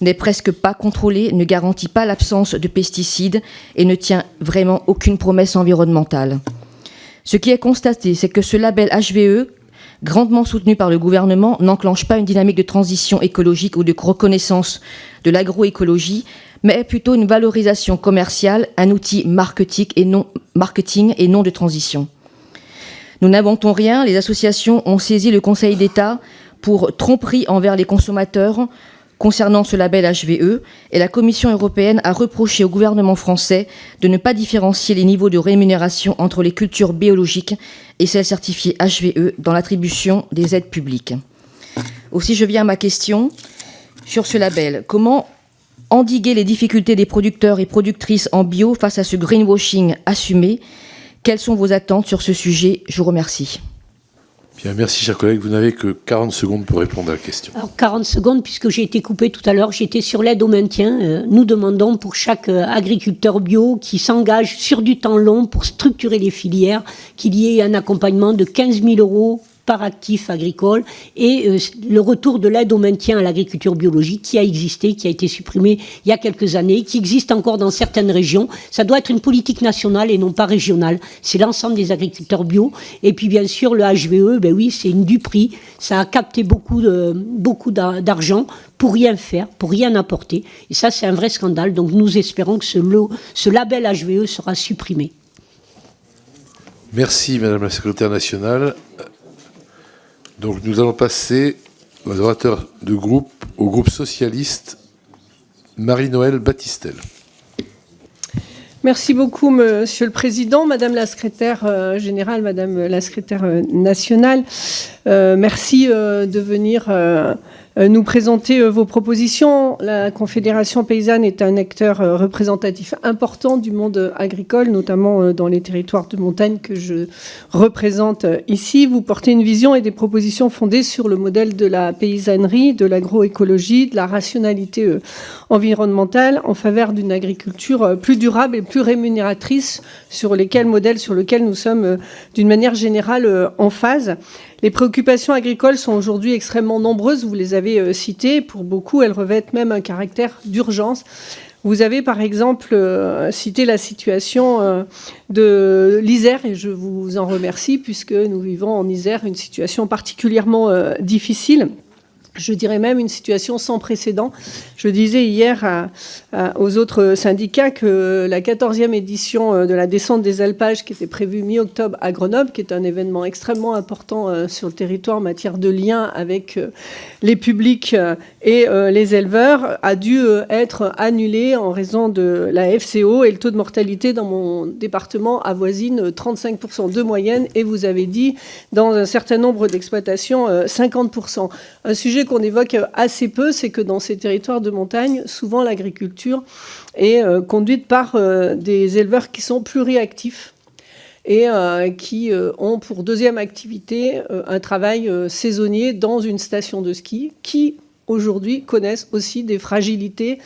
n'est presque pas contrôlé, ne garantit pas l'absence de pesticides et ne tient vraiment aucune promesse environnementale. Ce qui est constaté, c'est que ce label HVE, grandement soutenu par le gouvernement, n'enclenche pas une dynamique de transition écologique ou de reconnaissance de l'agroécologie, mais est plutôt une valorisation commerciale, un outil marketing et non de transition. Nous n'inventons rien, les associations ont saisi le Conseil d'État pour tromperie envers les consommateurs concernant ce label HVE, et la Commission européenne a reproché au gouvernement français de ne pas différencier les niveaux de rémunération entre les cultures biologiques et celles certifiées HVE dans l'attribution des aides publiques. Aussi, je viens à ma question sur ce label. Comment endiguer les difficultés des producteurs et productrices en bio face à ce greenwashing assumé? Quelles sont vos attentes sur ce sujet? Je vous remercie. Bien, merci, chers collègues. Vous n'avez que 40 secondes pour répondre à la question. Alors 40 secondes, puisque j'ai été coupée tout à l'heure, j'étais sur l'aide au maintien. Nous demandons pour chaque agriculteur bio qui s'engage sur du temps long pour structurer les filières, qu'il y ait un accompagnement de 15 000 € par actif agricole et le retour de l'aide au maintien à l'agriculture biologique qui a existé, qui a été supprimée il y a quelques années, qui existe encore dans certaines régions. Ça doit être une politique nationale et non pas régionale. C'est l'ensemble des agriculteurs bio. Et puis bien sûr, le HVE, ben oui, c'est une duperie. Ça a capté beaucoup d'argent pour rien faire, pour rien apporter. Et ça, c'est un vrai scandale. Donc nous espérons que ce label HVE sera supprimé. Merci, Madame la secrétaire nationale. Donc nous allons passer aux orateurs de groupe, au groupe socialiste, Marie-Noëlle Battistel. Merci beaucoup, Monsieur le Président, Madame la Secrétaire générale, Madame la Secrétaire nationale. Merci de venir nous présenter vos propositions. La Confédération paysanne est un acteur représentatif important du monde agricole, notamment dans les territoires de montagne que je représente ici. Vous portez une vision et des propositions fondées sur le modèle de la paysannerie, de l'agroécologie, de la rationalité environnementale en faveur d'une agriculture plus durable et plus rémunératrice, modèle sur lequel nous sommes d'une manière générale en phase. Les préoccupations agricoles sont aujourd'hui extrêmement nombreuses, vous les avez citées. Pour beaucoup, elles revêtent même un caractère d'urgence. Vous avez par exemple cité la situation de l'Isère, et je vous en remercie, puisque nous vivons en Isère une situation particulièrement difficile. Je dirais même une situation sans précédent. Je disais hier aux autres syndicats que la 14e édition de la descente des alpages, qui était prévue mi-octobre à Grenoble, qui est un événement extrêmement important sur le territoire en matière de lien avec les publics et les éleveurs, a dû être annulée en raison de la FCO, et le taux de mortalité dans mon département avoisine 35% de moyenne, et vous avez dit dans un certain nombre d'exploitations 50%. Un sujet qu'on évoque assez peu, c'est que dans ces territoires de montagne, souvent l'agriculture est conduite par des éleveurs qui sont pluriactifs et qui ont pour deuxième activité un travail saisonnier dans une station de ski, qui aujourd'hui connaissent aussi des fragilités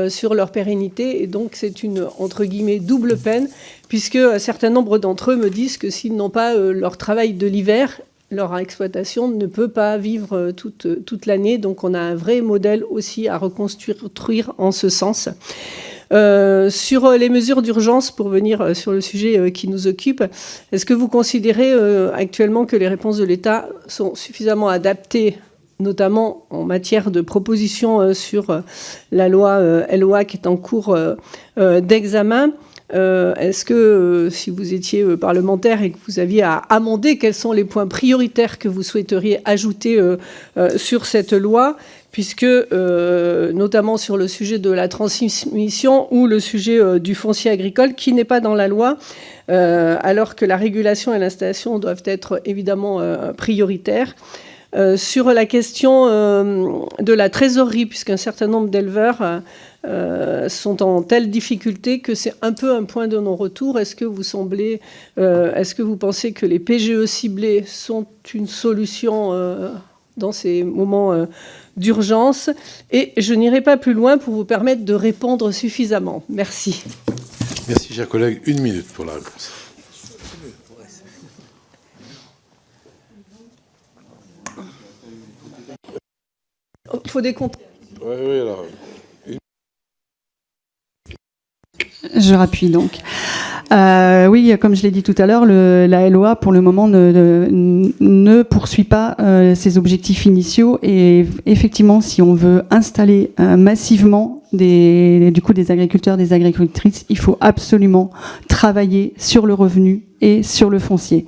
sur leur pérennité, et donc c'est une, entre guillemets, double peine, puisque un certain nombre d'entre eux me disent que s'ils n'ont pas leur travail de l'hiver, leur exploitation ne peut pas vivre toute l'année. Donc on a un vrai modèle aussi à reconstruire en ce sens. Sur les mesures d'urgence, pour venir sur le sujet qui nous occupe, est-ce que vous considérez actuellement que les réponses de l'État sont suffisamment adaptées, notamment en matière de propositions sur la loi LOA qui est en cours d'examen? Est-ce que, si vous étiez parlementaire et que vous aviez à amender, quels sont les points prioritaires que vous souhaiteriez ajouter sur cette loi, puisque, notamment sur le sujet de la transmission ou le sujet du foncier agricole, qui n'est pas dans la loi, alors que la régulation et l'installation doivent être évidemment prioritaires. Sur la question de la trésorerie, puisqu'un certain nombre d'éleveurs sont en telle difficulté que c'est un peu un point de non-retour. Est-ce que vous pensez que les PGE ciblés sont une solution dans ces moments d'urgence? Et je n'irai pas plus loin pour vous permettre de répondre suffisamment. Merci. Merci, chers collègues. 1 minute pour la réponse. Il faut décompter. Oui, alors... Je rappuie donc. Oui, comme je l'ai dit tout à l'heure, la LOA pour le moment ne poursuit pas ses objectifs initiaux, et effectivement, si on veut installer massivement des agriculteurs, des agricultrices, il faut absolument travailler sur le revenu et sur le foncier.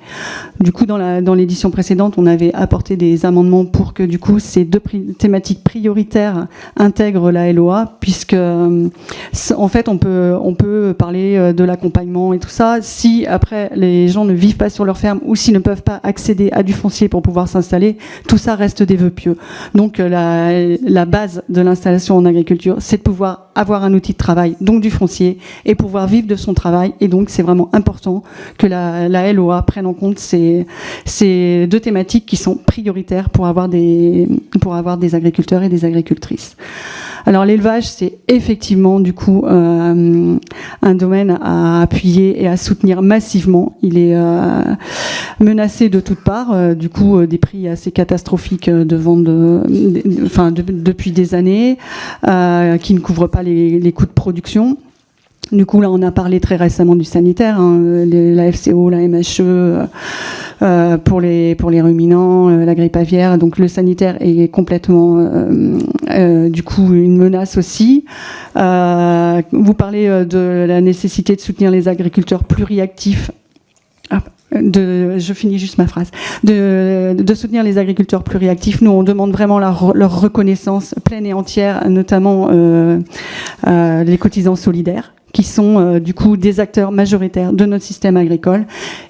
Du coup, dans l'édition précédente, on avait apporté des amendements pour que, du coup, ces deux thématiques prioritaires intègrent la LOA, puisque, en fait, on peut parler de l'accompagnement et tout ça. Si, après, les gens ne vivent pas sur leur ferme ou s'ils ne peuvent pas accéder à du foncier pour pouvoir s'installer, tout ça reste des vœux pieux. Donc, la base de l'installation en agriculture, c'est de pouvoir avoir un outil de travail, donc du foncier, et pouvoir vivre de son travail. Et donc, c'est vraiment important que la LOA prenne en compte ces deux thématiques qui sont prioritaires pour avoir des agriculteurs et des agricultrices. Alors l'élevage, c'est effectivement du coup un domaine à appuyer et à soutenir massivement. Il est menacé de toutes parts, du coup des prix assez catastrophiques depuis des années, qui ne couvrent pas les coûts de production. Du coup, là, on a parlé très récemment du sanitaire, la FCO, la MHE, pour les ruminants, la grippe aviaire. Donc, le sanitaire est complètement, du coup, une menace aussi. Vous parlez de la nécessité de soutenir les agriculteurs pluriactifs. Je finis juste ma phrase. De soutenir les agriculteurs pluriactifs. Nous, on demande vraiment leur reconnaissance pleine et entière, notamment les cotisants solidaires, qui sont du coup des acteurs majoritaires de notre système agricole.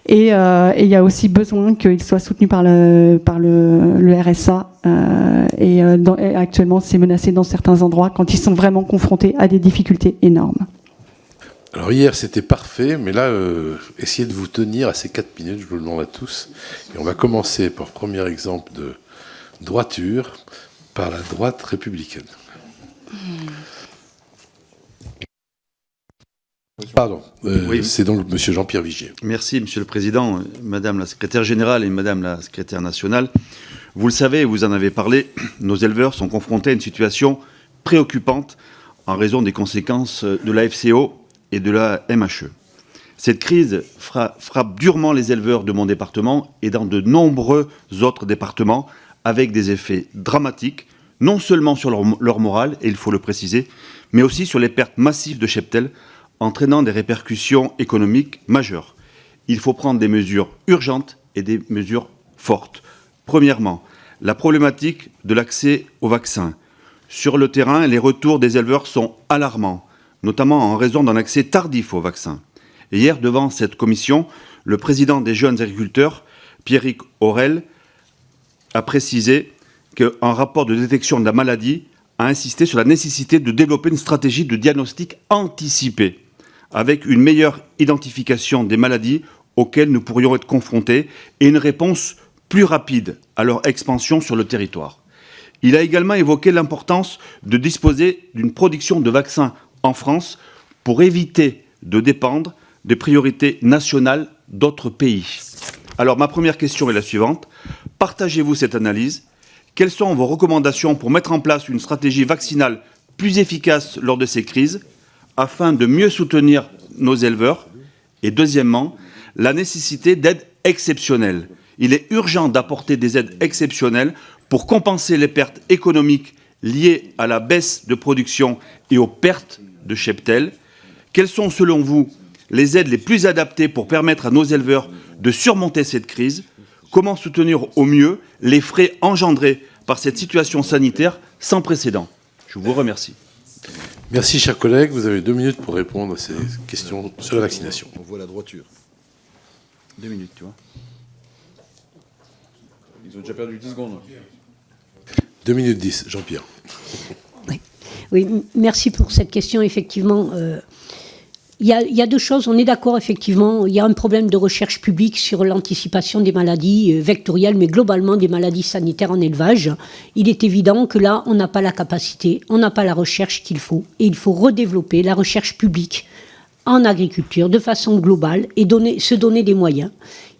Et il y a aussi besoin qu'ils soient soutenus par le RSA. Et actuellement, c'est menacé dans certains endroits quand ils sont vraiment confrontés à des difficultés énormes. Alors hier, c'était parfait, mais là, essayez de vous tenir à ces 4 minutes, je vous le demande à tous. Et on va commencer par premier exemple de droiture, par la droite républicaine. Pardon, oui. C'est donc M. Jean-Pierre Vigier. Merci, Monsieur le Président, Madame la Secrétaire Générale et Madame la Secrétaire Nationale. Vous le savez, vous en avez parlé, nos éleveurs sont confrontés à une situation préoccupante en raison des conséquences de la FCO et de la MHE. Cette crise frappe durement les éleveurs de mon département et dans de nombreux autres départements avec des effets dramatiques, non seulement sur leur morale, et il faut le préciser, mais aussi sur les pertes massives de cheptel, entraînant des répercussions économiques majeures. Il faut prendre des mesures urgentes et des mesures fortes. Premièrement, la problématique de l'accès aux vaccins. Sur le terrain, les retours des éleveurs sont alarmants, notamment en raison d'un accès tardif aux vaccins. Et hier, devant cette commission, le président des jeunes agriculteurs, Pierrick Aurel, a précisé qu'un rapport de détection de la maladie a insisté sur la nécessité de développer une stratégie de diagnostic anticipé, avec une meilleure identification des maladies auxquelles nous pourrions être confrontés et une réponse plus rapide à leur expansion sur le territoire. Il a également évoqué l'importance de disposer d'une production de vaccins en France pour éviter de dépendre des priorités nationales d'autres pays. Alors ma première question est la suivante. Partagez-vous cette analyse? Quelles sont vos recommandations pour mettre en place une stratégie vaccinale plus efficace lors de ces crises afin de mieux soutenir nos éleveurs? Et deuxièmement, la nécessité d'aides exceptionnelles. Il est urgent d'apporter des aides exceptionnelles pour compenser les pertes économiques liées à la baisse de production et aux pertes de cheptel. Quelles sont, selon vous, les aides les plus adaptées pour permettre à nos éleveurs de surmonter cette crise? Comment soutenir au mieux les frais engendrés par cette situation sanitaire sans précédent? Je vous remercie. Merci, chers collègues. Vous avez 2 minutes pour répondre à ces questions sur la vaccination. On voit la droiture. 2 minutes, tu vois. Ils ont déjà perdu 10 secondes. 2 minutes 10, Jean-Pierre. Oui, merci pour cette question. Effectivement, il y a 2 choses. On est d'accord, effectivement, il y a un problème de recherche publique sur l'anticipation des maladies vectorielles, mais globalement des maladies sanitaires en élevage. Il est évident que là, on n'a pas la capacité, on n'a pas la recherche qu'il faut. Et il faut redévelopper la recherche publique en agriculture de façon globale et se donner des moyens.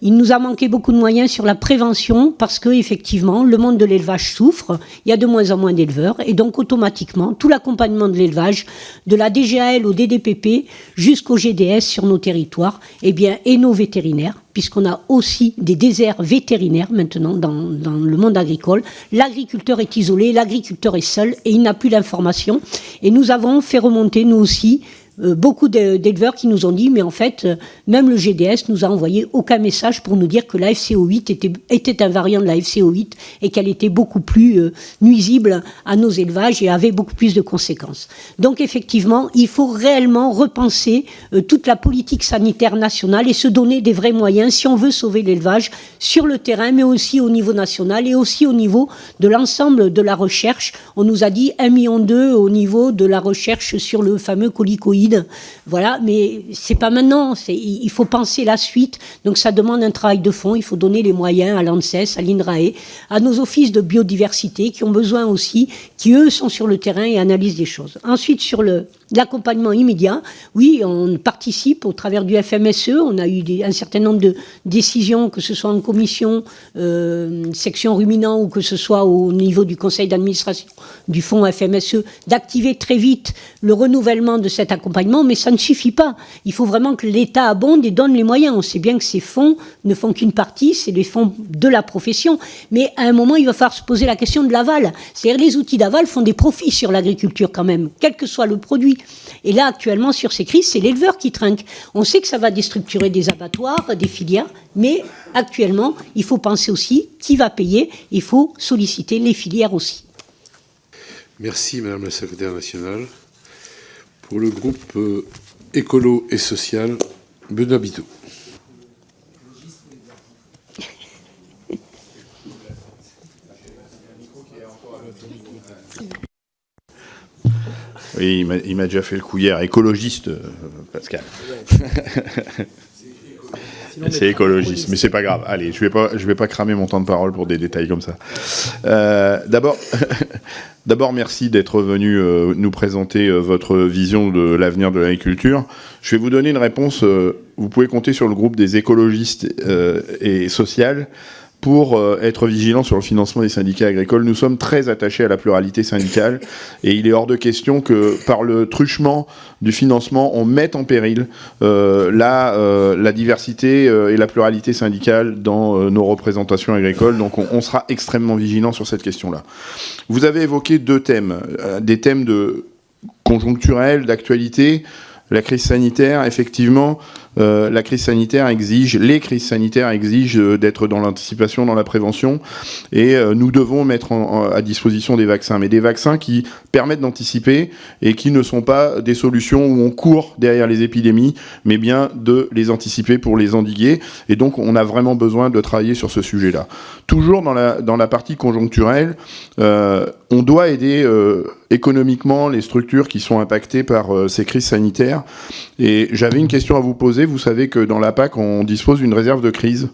Il nous a manqué beaucoup de moyens sur la prévention parce que, effectivement, le monde de l'élevage souffre. Il y a de moins en moins d'éleveurs et donc, automatiquement, tout l'accompagnement de l'élevage, de la DGAL au DDPP jusqu'au GDS sur nos territoires, et nos vétérinaires, puisqu'on a aussi des déserts vétérinaires maintenant dans le monde agricole. L'agriculteur est isolé, l'agriculteur est seul et il n'a plus d'informations. Et nous avons fait remonter, nous aussi, beaucoup d'éleveurs qui nous ont dit, mais en fait, même le GDS nous a envoyé aucun message pour nous dire que la FCO8 était un variant de la FCO8 et qu'elle était beaucoup plus nuisible à nos élevages et avait beaucoup plus de conséquences. Donc effectivement, il faut réellement repenser toute la politique sanitaire nationale et se donner des vrais moyens si on veut sauver l'élevage sur le terrain, mais aussi au niveau national et aussi au niveau de l'ensemble de la recherche. On nous a dit 1,2 million au niveau de la recherche sur le fameux colicoïde. Voilà, mais c'est pas maintenant. Il faut penser la suite. Donc ça demande un travail de fond. Il faut donner les moyens à l'ANSES, à l'INRAE, à nos offices de biodiversité qui ont besoin aussi, qui eux sont sur le terrain et analysent des choses. Ensuite, sur l'accompagnement immédiat, oui, on participe au travers du FMSE. On a eu un certain nombre de décisions, que ce soit en commission, section ruminant ou que ce soit au niveau du conseil d'administration du fonds FMSE, d'activer très vite le renouvellement de cet accompagnement, mais ça ne suffit pas. Il faut vraiment que l'État abonde et donne les moyens. On sait bien que ces fonds ne font qu'une partie, c'est les fonds de la profession, mais à un moment, il va falloir se poser la question de l'aval. C'est-à-dire les outils d'aval font des profits sur l'agriculture quand même, quel que soit le produit. Et là, actuellement, sur ces crises, c'est l'éleveur qui trinque. On sait que ça va déstructurer des abattoirs, des filières, mais actuellement, il faut penser aussi qui va payer. Il faut solliciter les filières aussi. Merci, Madame la Secrétaire nationale. Pour le groupe écolo et social, Benoît Biteau. Oui, il m'a déjà fait le coup hier. Écologiste, Pascal. C'est écologiste, mais c'est pas grave. Allez, je vais pas cramer mon temps de parole pour des détails comme ça. D'abord, merci d'être venu nous présenter votre vision de l'avenir de l'agriculture. Je vais vous donner une réponse. Vous pouvez compter sur le groupe des écologistes et sociales pour être vigilants sur le financement des syndicats agricoles. Nous sommes très attachés à la pluralité syndicale et il est hors de question que par le truchement du financement, on mette en péril la diversité et la pluralité syndicale dans nos représentations agricoles. Donc on sera extrêmement vigilants sur cette question-là. Vous avez évoqué deux thèmes, des thèmes conjoncturels, d'actualité. La crise sanitaire, effectivement, les crises sanitaires exigent d'être dans l'anticipation, dans la prévention, et nous devons mettre à disposition des vaccins, mais des vaccins qui permettent d'anticiper et qui ne sont pas des solutions où on court derrière les épidémies, mais bien de les anticiper pour les endiguer, et donc on a vraiment besoin de travailler sur ce sujet-là. Toujours dans la partie conjoncturelle, on doit aider économiquement les structures qui sont impactées par ces crises sanitaires, et j'avais une question à vous poser. Vous savez que dans la PAC, on dispose d'une réserve de crise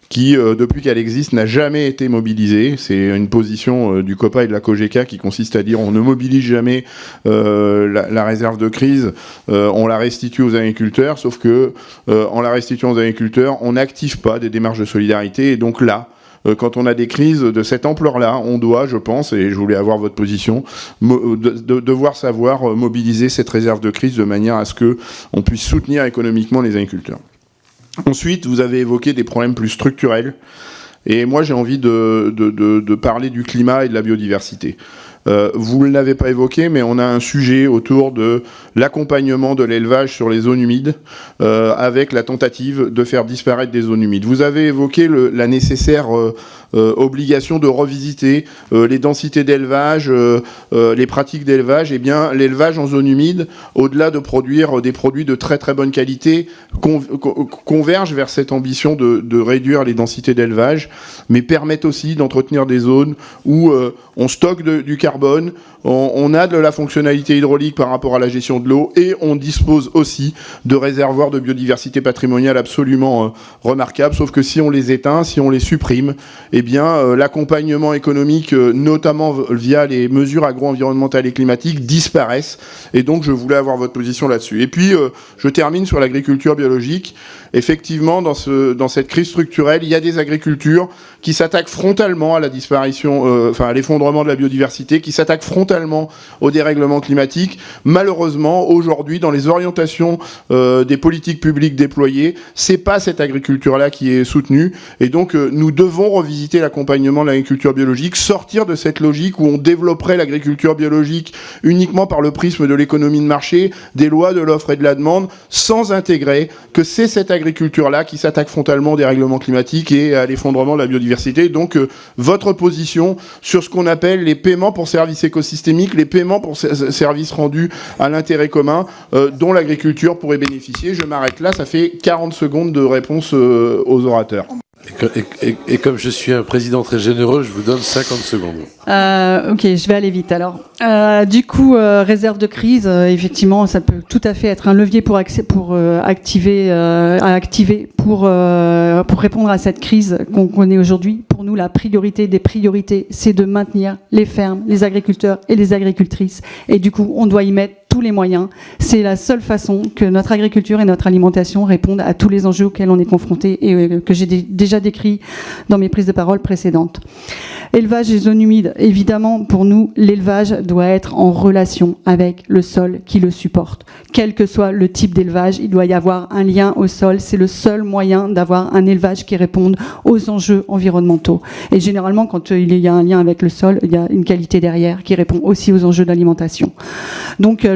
qui, depuis qu'elle existe, n'a jamais été mobilisée. C'est une position du COPA et de la COGECA qui consiste à dire on ne mobilise jamais la réserve de crise, on la restitue aux agriculteurs, sauf que en la restituant aux agriculteurs, on n'active pas des démarches de solidarité, et donc là, quand on a des crises de cette ampleur-là, on doit, je pense, et je voulais avoir votre position, devoir savoir mobiliser cette réserve de crise de manière à ce qu'on puisse soutenir économiquement les agriculteurs. Ensuite, vous avez évoqué des problèmes plus structurels, et moi j'ai envie de parler du climat et de la biodiversité. Vous ne l'avez pas évoqué, mais on a un sujet autour de l'accompagnement de l'élevage sur les zones humides, avec la tentative de faire disparaître des zones humides. Vous avez évoqué la nécessaire obligation de revisiter les densités d'élevage, les pratiques d'élevage. Eh bien, l'élevage en zone humide, au-delà de produire des produits de très très bonne qualité, converge vers cette ambition de réduire les densités d'élevage, mais permettent aussi d'entretenir des zones où on stocke du carbone, on a de la fonctionnalité hydraulique par rapport à la gestion de l'eau, et on dispose aussi de réservoirs de biodiversité patrimoniale absolument remarquables, sauf que si on les éteint, si on les supprime, eh bien l'accompagnement économique, notamment via les mesures agro-environnementales et climatiques, disparaissent, et donc je voulais avoir votre position là-dessus. Et puis je termine sur l'agriculture biologique. Effectivement, dans cette crise structurelle, il y a des agricultures qui s'attaquent frontalement à la disparition, à l'effondrement de la biodiversité, qui s'attaquent frontalement au dérèglement climatique. Malheureusement, aujourd'hui, dans les orientations des politiques publiques déployées, c'est pas cette agriculture-là qui est soutenue, et donc nous devons revisiter l'accompagnement de l'agriculture biologique, sortir de cette logique où on développerait l'agriculture biologique uniquement par le prisme de l'économie de marché, des lois de l'offre et de la demande, sans intégrer que c'est cette agriculture-là qui s'attaque frontalement au dérèglement climatique et à l'effondrement de la biodiversité. Donc, votre position sur ce qu'on appelle les paiements pour services écosystémiques, les paiements pour services rendus à l'intérêt commun, dont l'agriculture pourrait bénéficier. Je m'arrête là, ça fait 40 secondes de réponse aux orateurs. Et comme je suis un président très généreux, je vous donne 50 secondes. Ok, je vais aller vite alors. Du coup, réserve de crise, effectivement, ça peut tout à fait être un levier pour activer pour répondre à cette crise qu'on connaît aujourd'hui. Pour nous, la priorité des priorités, c'est de maintenir les fermes, les agriculteurs et les agricultrices. Et du coup, on doit y mettre tous les moyens. C'est la seule façon que notre agriculture et notre alimentation répondent à tous les enjeux auxquels on est confronté et que j'ai déjà décrits dans mes prises de parole précédentes. Élevage et zones humides, évidemment, pour nous, l'élevage doit être en relation avec le sol qui le supporte. Quel que soit le type d'élevage, il doit y avoir un lien au sol. C'est le seul moyen d'avoir un élevage qui réponde aux enjeux environnementaux. Et généralement, quand il y a un lien avec le sol, il y a une qualité derrière qui répond aussi aux enjeux d'alimentation. Donc,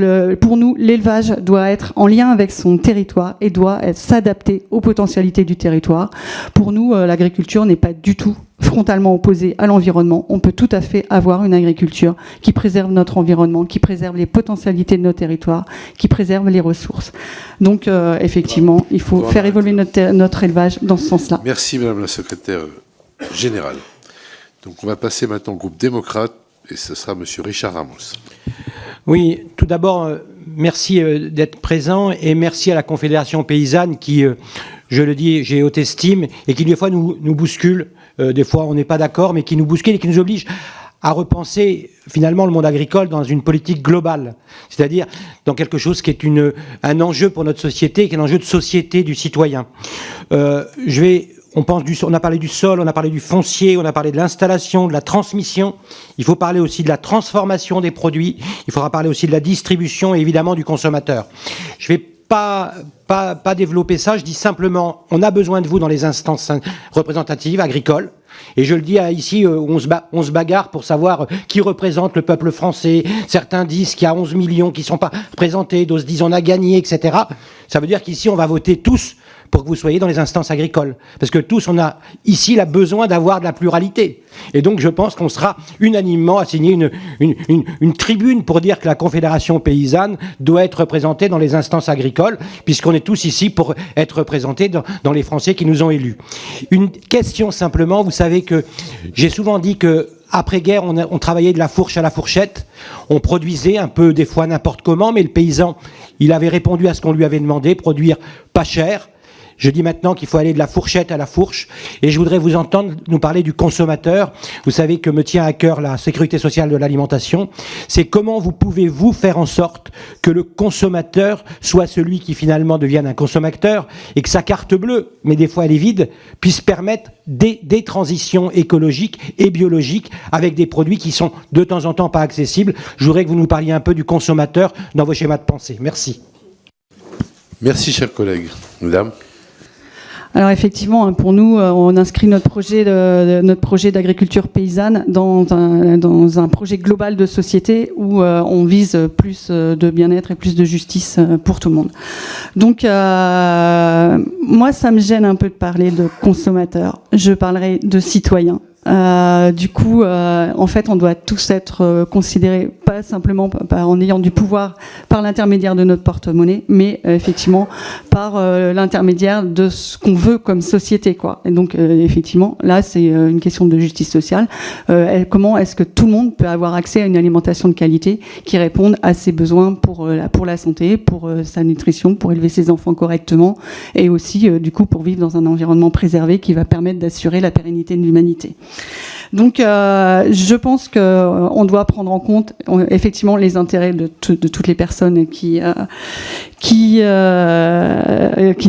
pour nous, l'élevage doit être en lien avec son territoire et doit s'adapter aux potentialités du territoire. Pour nous, l'agriculture n'est pas du tout frontalement opposés à l'environnement, on peut tout à fait avoir une agriculture qui préserve notre environnement, qui préserve les potentialités de nos territoires, qui préserve les ressources. Donc, effectivement, il faut faire évoluer notre élevage dans ce sens-là. Merci, Madame la Secrétaire Générale. Donc, on va passer maintenant au groupe démocrate, et ce sera Monsieur Richard Ramos. Oui, tout d'abord, merci d'être présent et merci à la Confédération paysanne qui, je le dis, j'ai haute estime et qui des fois nous bouscule. Des fois, on n'est pas d'accord, mais qui nous bouscule et qui nous oblige à repenser finalement le monde agricole dans une politique globale, c'est-à-dire dans quelque chose qui est un enjeu pour notre société, qui est un enjeu de société du citoyen. On a parlé du sol, on a parlé du foncier, on a parlé de l'installation, de la transmission. Il faut parler aussi de la transformation des produits. Il faudra parler aussi de la distribution et évidemment du consommateur. Je vais pas développer ça. Je dis simplement, on a besoin de vous dans les instances représentatives agricoles. Et je le dis ici, on se bagarre pour savoir qui représente le peuple français. Certains disent qu'il y a 11 millions qui ne sont pas représentés, d'autres disent on a gagné, etc. Ça veut dire qu'ici, on va voter tous pour que vous soyez dans les instances agricoles. Parce que tous, on a ici besoin d'avoir de la pluralité. Et donc, je pense qu'on sera unanimement à signer une tribune pour dire que la Confédération paysanne doit être représentée dans les instances agricoles, puisqu'on est tous ici pour être représentés dans les Français qui nous ont élus. Une question simplement, vous savez que j'ai souvent dit que après-guerre, on travaillait de la fourche à la fourchette, on produisait un peu des fois n'importe comment, mais le paysan, il avait répondu à ce qu'on lui avait demandé, produire pas cher. Je dis maintenant qu'il faut aller de la fourchette à la fourche et je voudrais vous entendre nous parler du consommateur. Vous savez que me tient à cœur la sécurité sociale de l'alimentation. C'est comment vous pouvez-vous faire en sorte que le consommateur soit celui qui finalement devienne un consommateur et que sa carte bleue, mais des fois elle est vide, puisse permettre des transitions écologiques et biologiques avec des produits qui sont de temps en temps pas accessibles. Je voudrais que vous nous parliez un peu du consommateur dans vos schémas de pensée. Merci. Merci, chers collègues. Mesdames. Alors effectivement, pour nous, on inscrit notre projet d'agriculture paysanne dans un projet global de société où on vise plus de bien-être et plus de justice pour tout le monde. Donc moi, ça me gêne un peu de parler de consommateurs. Je parlerai de citoyens. Du coup, en fait, on doit tous être considérés pas simplement en ayant du pouvoir par l'intermédiaire de notre porte-monnaie, mais effectivement par l'intermédiaire de ce qu'on veut comme société, quoi. Et donc, effectivement, là, c'est une question de justice sociale. Comment est-ce que tout le monde peut avoir accès à une alimentation de qualité qui réponde à ses besoins pour la santé, pour sa nutrition, pour élever ses enfants correctement, et aussi, du coup, pour vivre dans un environnement préservé qui va permettre d'assurer la pérennité de l'humanité. Donc, je pense qu'on doit prendre en compte effectivement les intérêts de toutes les personnes qui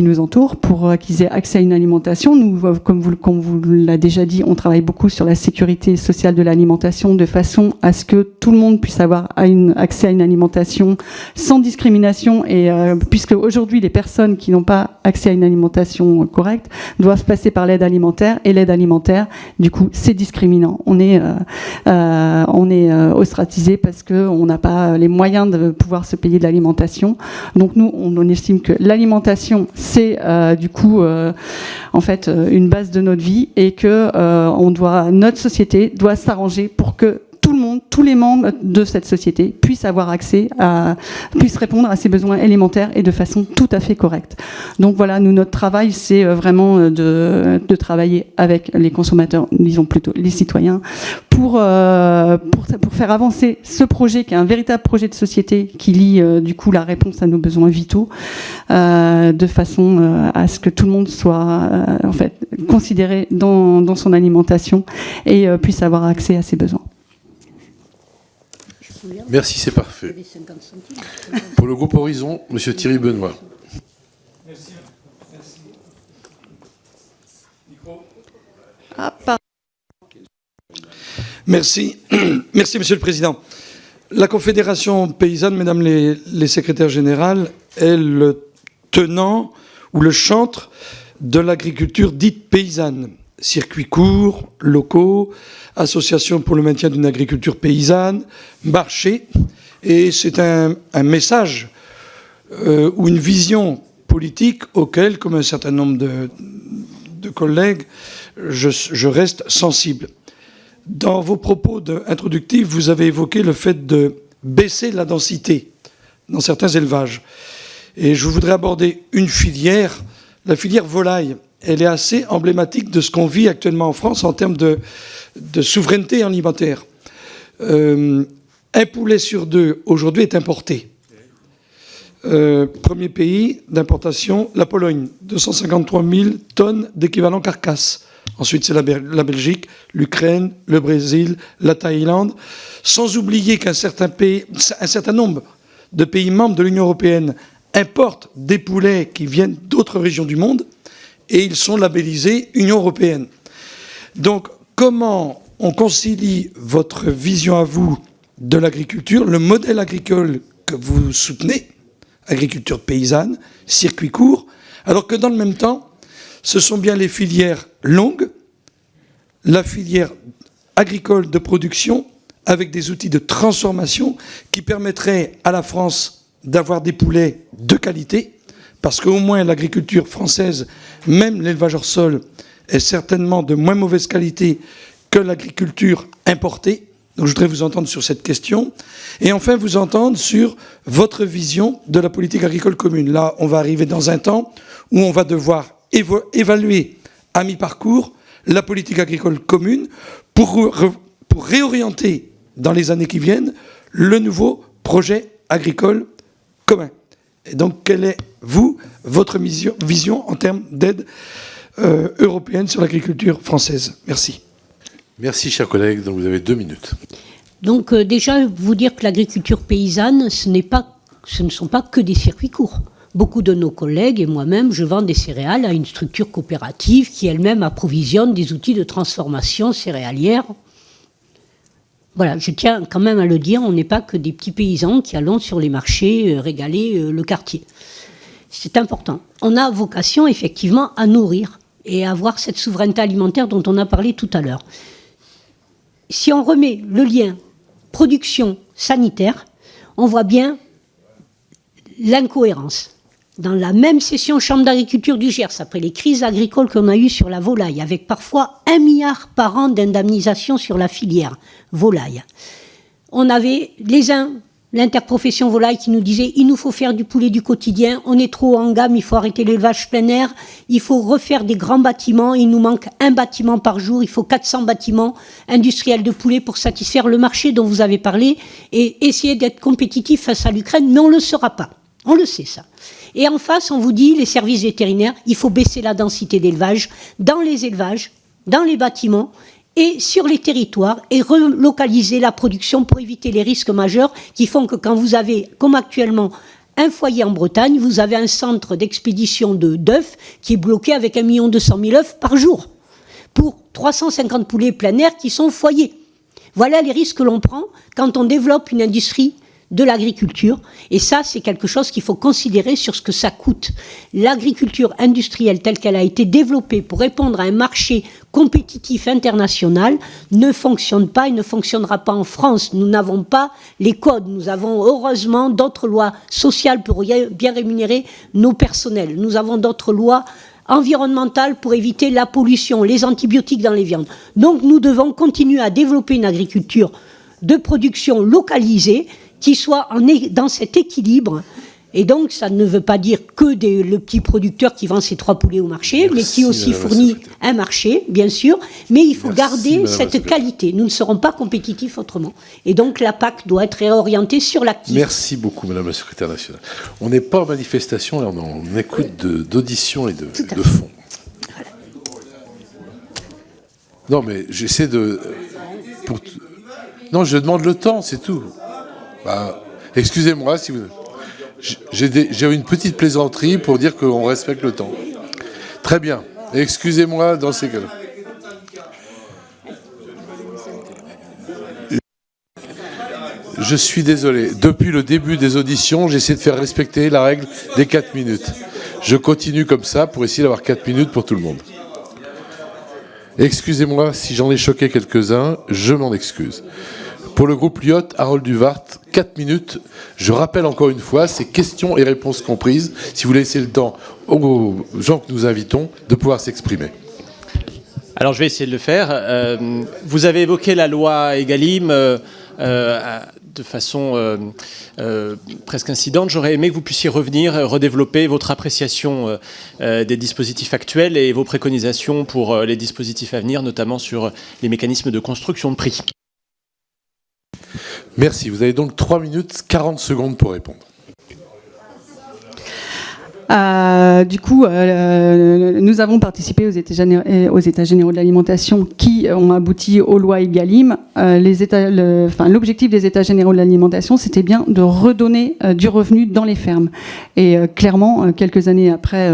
nous entourent pour qu'ils aient accès à une alimentation. Nous, comme vous l'a déjà dit, on travaille beaucoup sur la sécurité sociale de l'alimentation de façon à ce que tout le monde puisse avoir accès à une alimentation sans discrimination et puisque aujourd'hui les personnes qui n'ont pas accès à une alimentation correcte doivent passer par l'aide alimentaire et l'aide alimentaire, du coup, c'est discriminant. On est ostracisé parce que on n'a pas les moyens de pouvoir se payer de l'alimentation. Donc nous, on estime que l'alimentation, c'est du coup en fait une base de notre vie et que notre société doit s'arranger pour que tout le monde, tous les membres de cette société puissent avoir accès puissent répondre à ses besoins élémentaires et de façon tout à fait correcte. Donc voilà, notre travail, c'est vraiment de travailler avec les consommateurs, disons plutôt les citoyens, pour faire avancer ce projet qui est un véritable projet de société qui lie du coup la réponse à nos besoins vitaux de façon à ce que tout le monde soit en fait considéré dans son alimentation et puisse avoir accès à ses besoins. Merci, c'est parfait. Pour le groupe Horizon, Monsieur Thierry Benoît. Merci. Merci. Merci, Monsieur le Président. La Confédération paysanne, Mesdames les secrétaires générales, est le tenant ou le chantre de l'agriculture dite paysanne. Circuits courts, locaux, associations pour le maintien d'une agriculture paysanne, marché. Et c'est un message ou une vision politique auquel, comme un certain nombre de collègues, je reste sensible. Dans vos propos introductifs, vous avez évoqué le fait de baisser la densité dans certains élevages. Et je voudrais aborder une filière, la filière volaille. Elle est assez emblématique de ce qu'on vit actuellement en France en termes de souveraineté alimentaire. Un poulet sur deux, aujourd'hui, est importé. Premier pays d'importation, la Pologne, 253 000 tonnes d'équivalent carcasse. Ensuite, c'est la Belgique, l'Ukraine, le Brésil, la Thaïlande. Sans oublier qu'un certain nombre de pays membres de l'Union européenne importent des poulets qui viennent d'autres régions du monde et ils sont labellisés Union européenne. Donc, comment on concilie votre vision à vous de l'agriculture, le modèle agricole que vous soutenez, agriculture paysanne, circuit court, alors que dans le même temps, ce sont bien les filières longues, la filière agricole de production, avec des outils de transformation qui permettraient à la France d'avoir des poulets de qualité, parce qu'au moins l'agriculture française, même l'élevage hors sol, est certainement de moins mauvaise qualité que l'agriculture importée. Donc je voudrais vous entendre sur cette question. Et enfin, vous entendre sur votre vision de la politique agricole commune. Là, on va arriver dans un temps où on va devoir évaluer à mi-parcours la politique agricole commune pour réorienter dans les années qui viennent le nouveau projet agricole commun. Et donc, quelle est, votre vision en termes d'aide européenne sur l'agriculture française? Merci. Merci, chers collègues. Donc, vous avez 2 minutes. Donc, déjà, vous dire que l'agriculture paysanne, ce ne sont pas que des circuits courts. Beaucoup de nos collègues et moi-même, je vends des céréales à une structure coopérative qui elle-même approvisionne des outils de transformation céréalière. Voilà, je tiens quand même à le dire, on n'est pas que des petits paysans qui allons sur les marchés régaler le quartier. C'est important. On a vocation effectivement à nourrir et à avoir cette souveraineté alimentaire dont on a parlé tout à l'heure. Si on remet le lien production sanitaire, on voit bien l'incohérence. Dans la même session Chambre d'agriculture du Gers, après les crises agricoles qu'on a eues sur la volaille, avec parfois 1 milliard par an d'indemnisation sur la filière volaille, on avait l'interprofession volaille qui nous disait « il nous faut faire du poulet du quotidien, on est trop en gamme, il faut arrêter l'élevage plein air, il faut refaire des grands bâtiments, il nous manque 1 bâtiment par jour, il faut 400 bâtiments industriels de poulet pour satisfaire le marché dont vous avez parlé et essayer d'être compétitif face à l'Ukraine, mais on ne le sera pas. On le sait, ça. Et en face, on vous dit, les services vétérinaires, il faut baisser la densité d'élevage dans les élevages, dans les bâtiments et sur les territoires et relocaliser la production pour éviter les risques majeurs qui font que quand vous avez, comme actuellement, un foyer en Bretagne, vous avez un centre d'expédition d'œufs qui est bloqué avec 1 200 000 œufs par jour pour 350 poulets plein air qui sont foyés. Voilà les risques que l'on prend quand on développe une industrie de l'agriculture, et ça c'est quelque chose qu'il faut considérer sur ce que ça coûte. L'agriculture industrielle telle qu'elle a été développée pour répondre à un marché compétitif international ne fonctionne pas et ne fonctionnera pas en France. Nous n'avons pas les codes, nous avons heureusement d'autres lois sociales pour bien rémunérer nos personnels, nous avons d'autres lois environnementales pour éviter la pollution, les antibiotiques dans les viandes. Donc nous devons continuer à développer une agriculture de production localisée qui soit dans cet équilibre. Et donc, ça ne veut pas dire que le petit producteur qui vend ses 3 poulets au marché, mais qui aussi fournit un marché, bien sûr. Mais il faut garder cette qualité. Nous ne serons pas compétitifs autrement. Et donc, la PAC doit être réorientée sur l'actif. Merci beaucoup, Madame la Secrétaire nationale. On n'est pas en manifestation, là, on est en écoute d'audition et de fond. Voilà. Non, mais j'essaie de... Non, je demande le temps, c'est tout. Bah, excusez-moi si vous... J'ai une petite plaisanterie pour dire qu'on respecte le temps. Très bien. Excusez-moi dans ces cas-là. Je suis désolé. Depuis le début des auditions, j'essaie de faire respecter la règle des 4 minutes. Je continue comme ça pour essayer d'avoir 4 minutes pour tout le monde. Excusez-moi si j'en ai choqué quelques-uns, je m'en excuse. Pour le groupe Lyot, Harold Duvart, 4 minutes. Je rappelle encore une fois, c'est questions et réponses comprises. Si vous laissez le temps aux gens que nous invitons de pouvoir s'exprimer. Alors je vais essayer de le faire. Vous avez évoqué la loi Egalim de façon presque incidente. J'aurais aimé que vous puissiez revenir, redévelopper votre appréciation des dispositifs actuels et vos préconisations pour les dispositifs à venir, notamment sur les mécanismes de construction de prix. Merci. Vous avez donc 3 minutes 40 secondes pour répondre. Du coup, nous avons participé aux États généraux de l'alimentation qui ont abouti aux lois Egalim. L'objectif des États généraux de l'alimentation, c'était bien de redonner du revenu dans les fermes. Et clairement, quelques années après,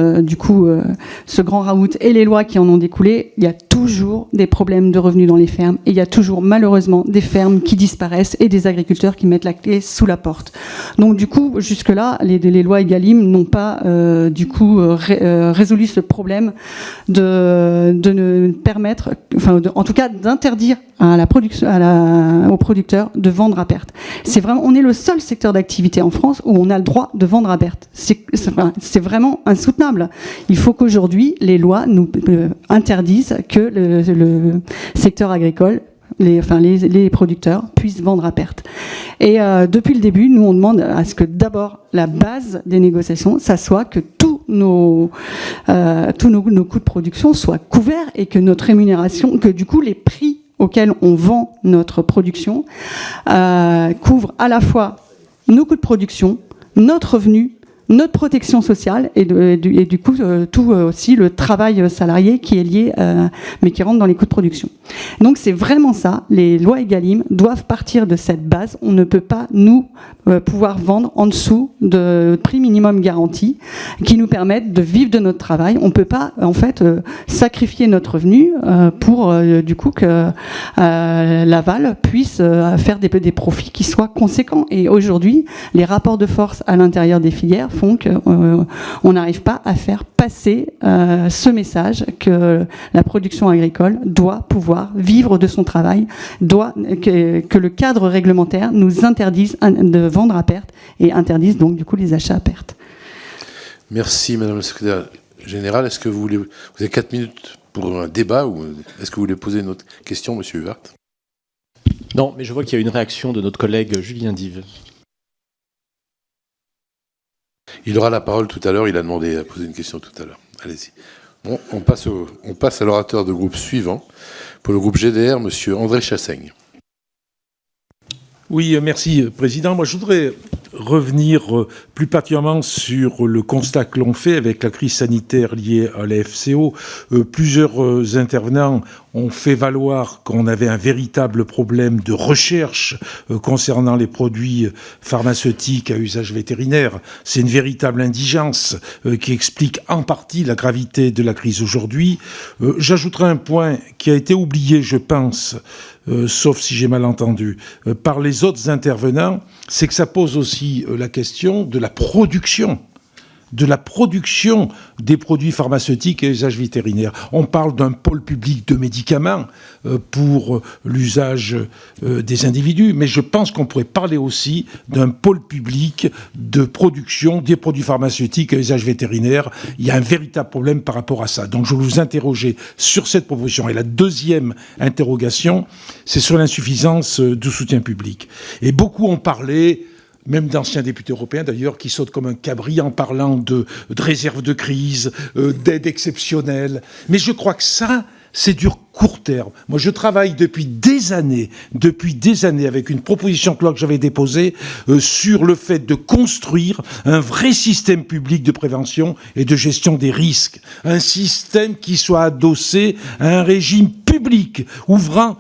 ce grand raout et les lois qui en ont découlé, il y a toujours des problèmes de revenus dans les fermes. Et il y a toujours, malheureusement, des fermes qui disparaissent et des agriculteurs qui mettent la clé sous la porte. Donc, du coup, jusque-là, les lois Egalim n'ont pas résolu ce problème de ne permettre, en tout cas d'interdire à la production, aux producteurs de vendre à perte. On est le seul secteur d'activité en France où on a le droit de vendre à perte. C'est vraiment insoutenable. Il faut qu'aujourd'hui les lois nous interdisent que le secteur agricole, les producteurs puissent vendre à perte. Et depuis le début, nous on demande à ce que d'abord la base des négociations, ça soit que tous nos coûts de production soient couverts et que notre rémunération, que du coup les prix auxquels on vend notre production couvrent à la fois nos coûts de production, notre revenu, notre protection sociale et du coup tout aussi le travail salarié qui est lié mais qui rentre dans les coûts de production. Donc c'est vraiment ça, les lois Egalim doivent partir de cette base. On ne peut pas nous pouvoir vendre en dessous de prix minimum garanti qui nous permettent de vivre de notre travail. On ne peut pas en fait sacrifier notre revenu pour du coup que l'aval puisse faire des profits qui soient conséquents. Et aujourd'hui, les rapports de force à l'intérieur des filières font qu'on n'arrive pas à faire passer ce message que la production agricole doit pouvoir vivre de son travail, que le cadre réglementaire nous interdise de vendre à perte et interdise donc du coup les achats à perte. Merci Madame la Secrétaire Générale. Est-ce que vous avez 4 minutes pour un débat ou est-ce que vous voulez poser une autre question, Monsieur Huart? Non, mais je vois qu'il y a une réaction de notre collègue Julien Dive. Il aura la parole tout à l'heure, il a demandé à poser une question tout à l'heure. Allez-y. Bon, on passe à l'orateur de groupe suivant. Pour le groupe GDR, Monsieur André Chassaigne. Oui, merci, Président. Moi, je voudrais revenir plus particulièrement sur le constat que l'on fait avec la crise sanitaire liée à la FCO. Plusieurs intervenants ont fait valoir qu'on avait un véritable problème de recherche concernant les produits pharmaceutiques à usage vétérinaire. C'est une véritable indigence qui explique en partie la gravité de la crise aujourd'hui. J'ajouterai un point qui a été oublié, je pense, sauf si j'ai mal entendu, par les autres intervenants, c'est que ça pose aussi la question de la production des produits pharmaceutiques et usage vétérinaire. On parle d'un pôle public de médicaments pour l'usage des individus, mais je pense qu'on pourrait parler aussi d'un pôle public de production des produits pharmaceutiques et usage vétérinaire. Il y a un véritable problème par rapport à ça. Donc je vais vous interroger sur cette proposition. Et la deuxième interrogation, c'est sur l'insuffisance du soutien public. Et beaucoup ont parlé, même d'anciens députés européens d'ailleurs, qui sautent comme un cabri en parlant de réserve de crise, d'aide exceptionnelle. Mais je crois que ça, c'est du court terme. Moi, je travaille depuis des années avec une proposition de loi que j'avais déposée sur le fait de construire un vrai système public de prévention et de gestion des risques. Un système qui soit adossé à un régime public couvrant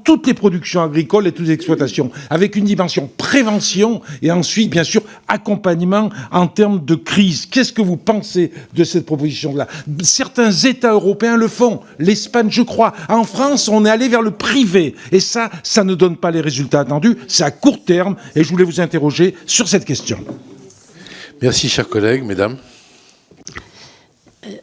toutes les productions agricoles et toutes les exploitations, avec une dimension prévention et ensuite, bien sûr, accompagnement en termes de crise. Qu'est-ce que vous pensez de cette proposition-là? Certains États européens le font, l'Espagne, je crois. En France, on est allé vers le privé. Et ça ne donne pas les résultats attendus. C'est à court terme. Et je voulais vous interroger sur cette question. Merci, chers collègues, mesdames.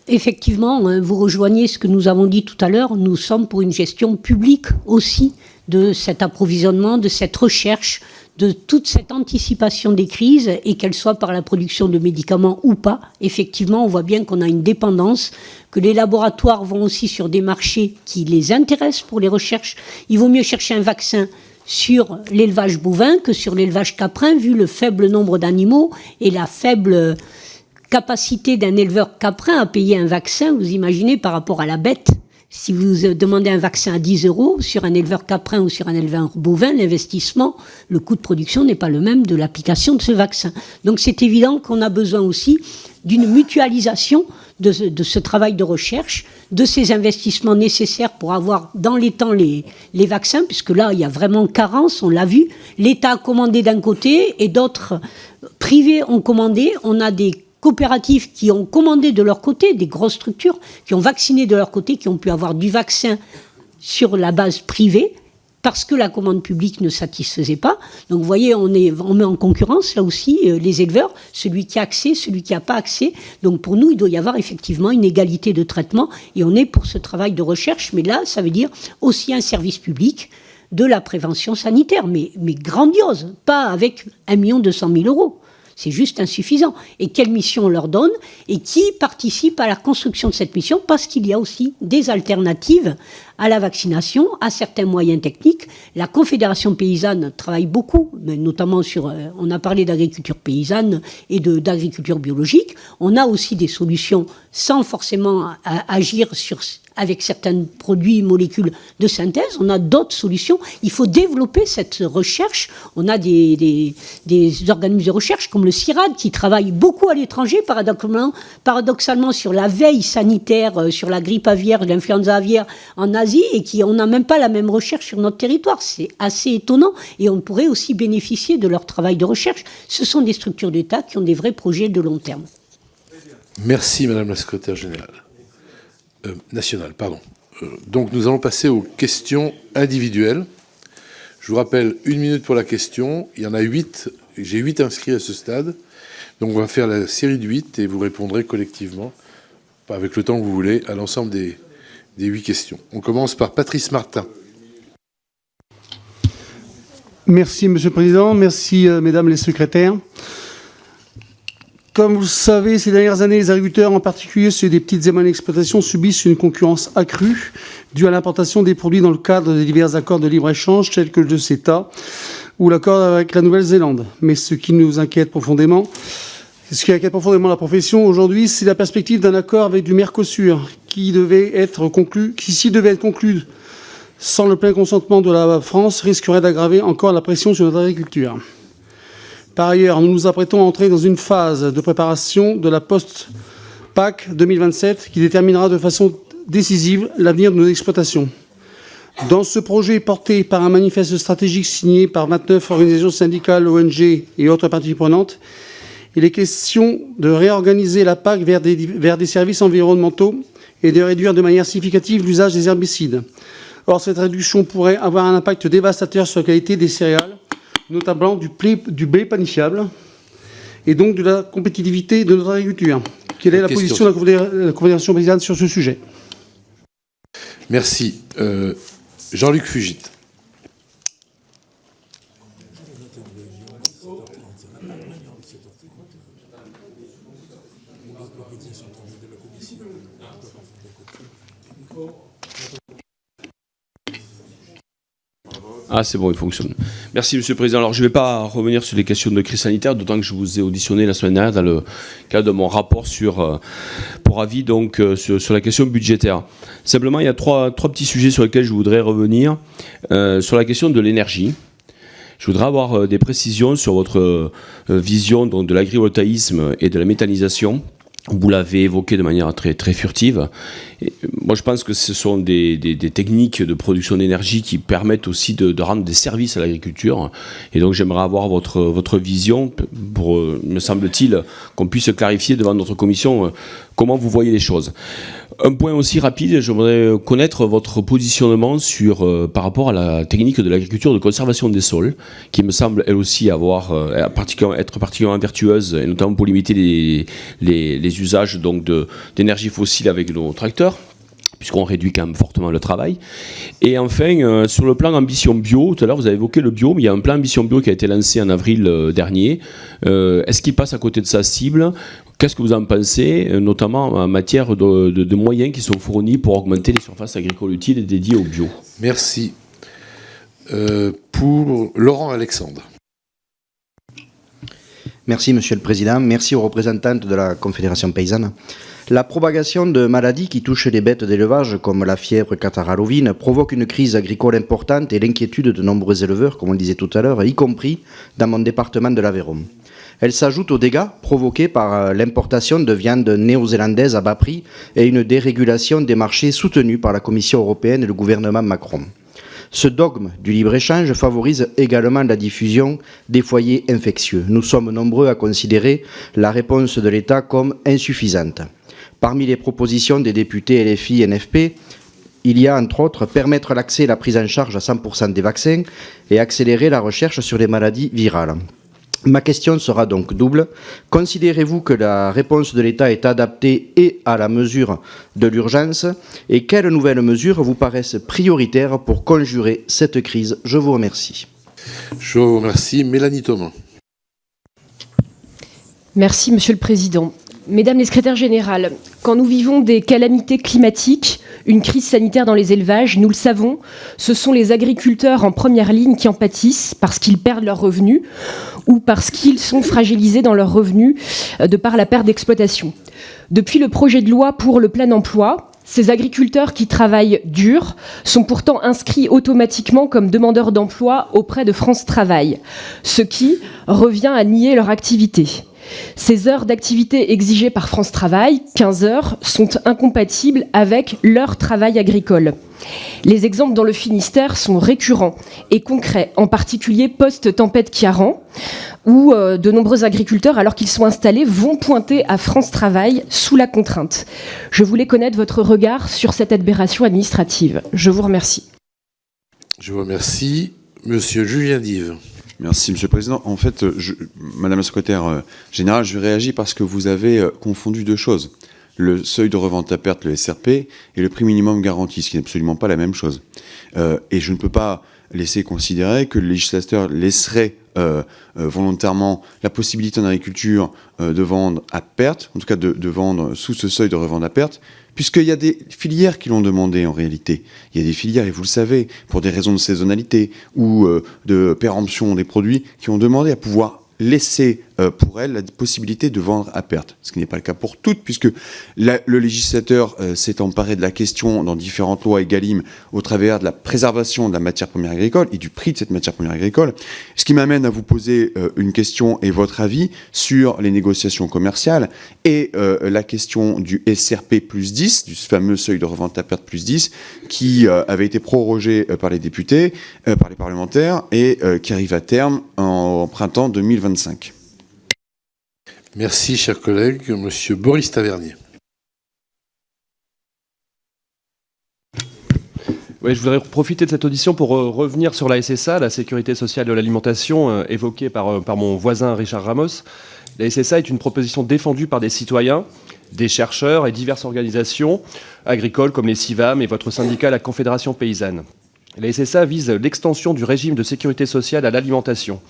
Effectivement, vous rejoignez ce que nous avons dit tout à l'heure. Nous sommes pour une gestion publique aussi de cet approvisionnement, de cette recherche de toute cette anticipation des crises, et qu'elle soit par la production de médicaments ou pas. Effectivement, on voit bien qu'on a une dépendance, que les laboratoires vont aussi sur des marchés qui les intéressent pour les recherches. Il vaut mieux chercher un vaccin sur l'élevage bovin que sur l'élevage caprin, vu le faible nombre d'animaux et la faible capacité d'un éleveur caprin à payer un vaccin. Vous imaginez, par rapport à la bête, si vous demandez un vaccin à 10 € sur un éleveur caprin ou sur un éleveur bovin, l'investissement, le coût de production n'est pas le même de l'application de ce vaccin. Donc c'est évident qu'on a besoin aussi d'une mutualisation de ce travail de recherche, de ces investissements nécessaires pour avoir dans les temps les vaccins, puisque là, il y a vraiment carence, on l'a vu. L'État a commandé d'un côté et d'autres privés ont commandé. On a des coopératives qui ont commandé de leur côté, des grosses structures, qui ont vacciné de leur côté, qui ont pu avoir du vaccin sur la base privée, parce que la commande publique ne satisfaisait pas. Donc vous voyez, on met en concurrence là aussi les éleveurs, celui qui a accès, celui qui n'a pas accès. Donc pour nous, il doit y avoir effectivement une égalité de traitement, et on est pour ce travail de recherche, mais là, ça veut dire aussi un service public de la prévention sanitaire, mais grandiose, pas avec 1 200 000 €. C'est juste insuffisant. Et quelle mission on leur donne et qui participe à la construction de cette mission, parce qu'il y a aussi des alternatives à la vaccination, à certains moyens techniques. La Confédération paysanne travaille beaucoup, mais notamment sur... on a parlé d'agriculture paysanne et d'agriculture biologique. On a aussi des solutions sans forcément agir avec certains produits, molécules de synthèse. On a d'autres solutions. Il faut développer cette recherche. On a des organismes de recherche comme le CIRAD qui travaillent beaucoup à l'étranger, paradoxalement sur la veille sanitaire, sur la grippe aviaire, l'influenza aviaire en Asie, et on n'a même pas la même recherche sur notre territoire. C'est assez étonnant, et on pourrait aussi bénéficier de leur travail de recherche. Ce sont des structures d'État qui ont des vrais projets de long terme. Merci, Madame la Secrétaire générale. Nationale, pardon. Donc nous allons passer aux questions individuelles. Je vous rappelle, 1 minute pour la question. Il y en a 8. J'ai 8 inscrits à ce stade. Donc on va faire la série de 8 et vous répondrez collectivement, avec le temps que vous voulez, à l'ensemble des 8 questions. On commence par Patrice Martin. Merci, Monsieur le Président. Merci, Mesdames les secrétaires. Comme vous le savez, ces dernières années, les agriculteurs, en particulier ceux des petites et moyennes exploitations, subissent une concurrence accrue due à l'importation des produits dans le cadre des divers accords de libre-échange tels que le CETA ou l'accord avec la Nouvelle-Zélande. Mais ce qui nous inquiète profondément, la profession aujourd'hui, c'est la perspective d'un accord avec du Mercosur qui s'il devait être conclu sans le plein consentement de la France, risquerait d'aggraver encore la pression sur notre agriculture. Par ailleurs, nous nous apprêtons à entrer dans une phase de préparation de la post-PAC 2027 qui déterminera de façon décisive l'avenir de nos exploitations. Dans ce projet porté par un manifeste stratégique signé par 29 organisations syndicales, ONG et autres parties prenantes, il est question de réorganiser la PAC vers des services environnementaux et de réduire de manière significative l'usage des herbicides. Or, cette réduction pourrait avoir un impact dévastateur sur la qualité des céréales, notamment du blé panifiable, et donc de la compétitivité de notre agriculture. Quelle est la position de la Confédération paysanne sur ce sujet? Merci. Jean-Luc Fugit. Ah, c'est bon, il fonctionne. Merci, Monsieur le Président. Alors, je ne vais pas revenir sur les questions de crise sanitaire, d'autant que je vous ai auditionné la semaine dernière dans le cadre de mon rapport pour avis sur la question budgétaire. Simplement, il y a trois petits sujets sur lesquels je voudrais revenir. Sur la question de l'énergie, je voudrais avoir des précisions sur votre vision donc, de l'agrivoltaïsme et de la méthanisation. Vous l'avez évoqué de manière très, très furtive. Et moi, je pense que ce sont des techniques de production d'énergie qui permettent aussi de rendre des services à l'agriculture. Et donc, j'aimerais avoir votre vision pour, me semble-t-il, qu'on puisse clarifier devant notre commission comment vous voyez les choses. Un point aussi rapide, j'aimerais connaître votre positionnement par rapport à la technique de l'agriculture de conservation des sols, qui me semble, elle aussi, être particulièrement vertueuse, et notamment pour limiter les usages d'énergie fossile avec nos tracteurs. puisqu'on réduit quand même fortement le travail. Et enfin, sur le plan ambition bio, tout à l'heure vous avez évoqué le bio, mais il y a un plan ambition bio qui a été lancé en avril dernier. Est-ce qu'il passe à côté de sa cible ? Qu'est-ce que vous en pensez, notamment en matière de moyens qui sont fournis pour augmenter les surfaces agricoles utiles et dédiées au bio ? Merci. Pour Laurent Alexandre. Merci Monsieur le Président, merci aux représentantes de la Confédération paysanne. La propagation de maladies qui touchent les bêtes d'élevage comme la fièvre catarrhalovine provoque une crise agricole importante et l'inquiétude de nombreux éleveurs, comme on le disait tout à l'heure, y compris dans mon département de l'Aveyron. Elle s'ajoute aux dégâts provoqués par l'importation de viande néo-zélandaise à bas prix et une dérégulation des marchés soutenue par la Commission européenne et le gouvernement Macron. Ce dogme du libre-échange favorise également la diffusion des foyers infectieux. Nous sommes nombreux à considérer la réponse de l'État comme insuffisante. Parmi les propositions des députés LFI et NFP, il y a entre autres permettre l'accès et la prise en charge à 100% des vaccins et accélérer la recherche sur les maladies virales. Ma question sera donc double. Considérez-vous que la réponse de l'État est adaptée et à la mesure de l'urgence ? Et quelles nouvelles mesures vous paraissent prioritaires pour conjurer cette crise ? Je vous remercie. Je vous remercie. Mélanie Thomas. Merci, Monsieur le Président. Mesdames les secrétaires générales, quand nous vivons des calamités climatiques, une crise sanitaire dans les élevages, nous le savons, ce sont les agriculteurs en première ligne qui en pâtissent parce qu'ils perdent leurs revenus ou parce qu'ils sont fragilisés dans leurs revenus de par la perte d'exploitation. Depuis le projet de loi pour le plein emploi, ces agriculteurs qui travaillent dur sont pourtant inscrits automatiquement comme demandeurs d'emploi auprès de France Travail, ce qui revient à nier leur activité. Ces heures d'activité exigées par France Travail, 15 heures, sont incompatibles avec leur travail agricole. Les exemples dans le Finistère sont récurrents et concrets, en particulier post-tempête Ciarán, où de nombreux agriculteurs, alors qu'ils sont installés, vont pointer à France Travail sous la contrainte. Je voulais connaître votre regard sur cette aberration administrative. Je vous remercie. Je vous remercie. Monsieur Julien Dive. Merci, Monsieur le Président. En fait, Madame la Secrétaire Générale, je réagis parce que vous avez confondu deux choses. Le seuil de revente à perte, le SRP, et le prix minimum garanti, ce qui n'est absolument pas la même chose. Et je ne peux pas laisser considérer que le législateur laisserait volontairement la possibilité en agriculture de vendre à perte, en tout cas de vendre sous ce seuil de revente à perte, puisqu'il y a des filières qui l'ont demandé en réalité. Il y a des filières, et vous le savez, pour des raisons de saisonnalité ou de péremption des produits, qui ont demandé à pouvoir laisser pour elles la possibilité de vendre à perte, ce qui n'est pas le cas pour toutes, puisque le législateur s'est emparé de la question dans différentes lois EGalim au travers de la préservation de la matière première agricole et du prix de cette matière première agricole, ce qui m'amène à vous poser une question et votre avis sur les négociations commerciales et la question du SRP plus 10, du fameux seuil de revente à perte plus 10, qui avait été prorogé par les députés, par les parlementaires, et qui arrive à terme en printemps 2025. Merci, cher collègue. Monsieur Boris Tavernier. Oui, je voudrais profiter de cette audition pour revenir sur la SSA, la sécurité sociale de l'alimentation, évoquée par mon voisin Richard Ramos. La SSA est une proposition défendue par des citoyens, des chercheurs et diverses organisations agricoles comme les CIVAM et votre syndicat, la Confédération paysanne. La SSA vise l'extension du régime de sécurité sociale à l'alimentation.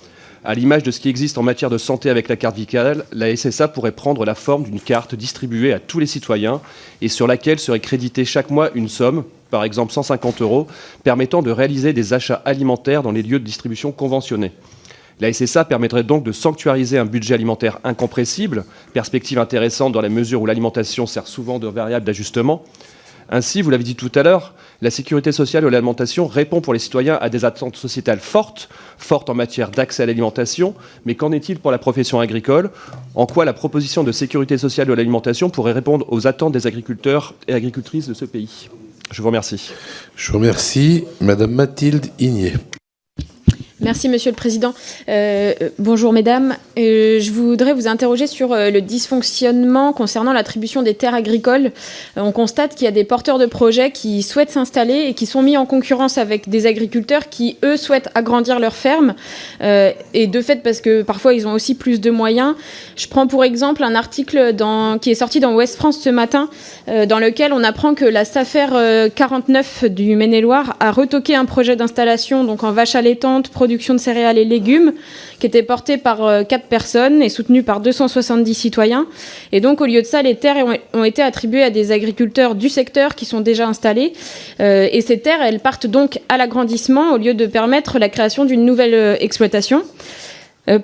À l'image de ce qui existe en matière de santé avec la carte vitale, la SSA pourrait prendre la forme d'une carte distribuée à tous les citoyens et sur laquelle serait créditée chaque mois une somme, par exemple 150 €, permettant de réaliser des achats alimentaires dans les lieux de distribution conventionnés. La SSA permettrait donc de sanctuariser un budget alimentaire incompressible, perspective intéressante dans la mesure où l'alimentation sert souvent de variable d'ajustement. Ainsi, vous l'avez dit tout à l'heure, la sécurité sociale de l'alimentation répond pour les citoyens à des attentes sociétales fortes en matière d'accès à l'alimentation, mais qu'en est-il pour la profession agricole ? En quoi la proposition de sécurité sociale de l'alimentation pourrait répondre aux attentes des agriculteurs et agricultrices de ce pays ? Je vous remercie. Je vous remercie. Madame Mathilde Igné. Merci Monsieur le Président. Bonjour Mesdames. Je voudrais vous interroger sur le dysfonctionnement concernant l'attribution des terres agricoles. On constate qu'il y a des porteurs de projets qui souhaitent s'installer et qui sont mis en concurrence avec des agriculteurs qui, eux, souhaitent agrandir leur ferme. Et de fait, parce que parfois ils ont aussi plus de moyens. Je prends pour exemple un article qui est sorti dans Ouest France ce matin, dans lequel on apprend que la SAFER 49 du Maine-et-Loire a retoqué un projet d'installation donc en vache allaitante, production de céréales et légumes, qui était porté par 4 personnes et soutenu par 270 citoyens. Et donc, au lieu de ça, les terres ont été attribuées à des agriculteurs du secteur qui sont déjà installés. Et ces terres, elles partent donc à l'agrandissement au lieu de permettre la création d'une nouvelle exploitation.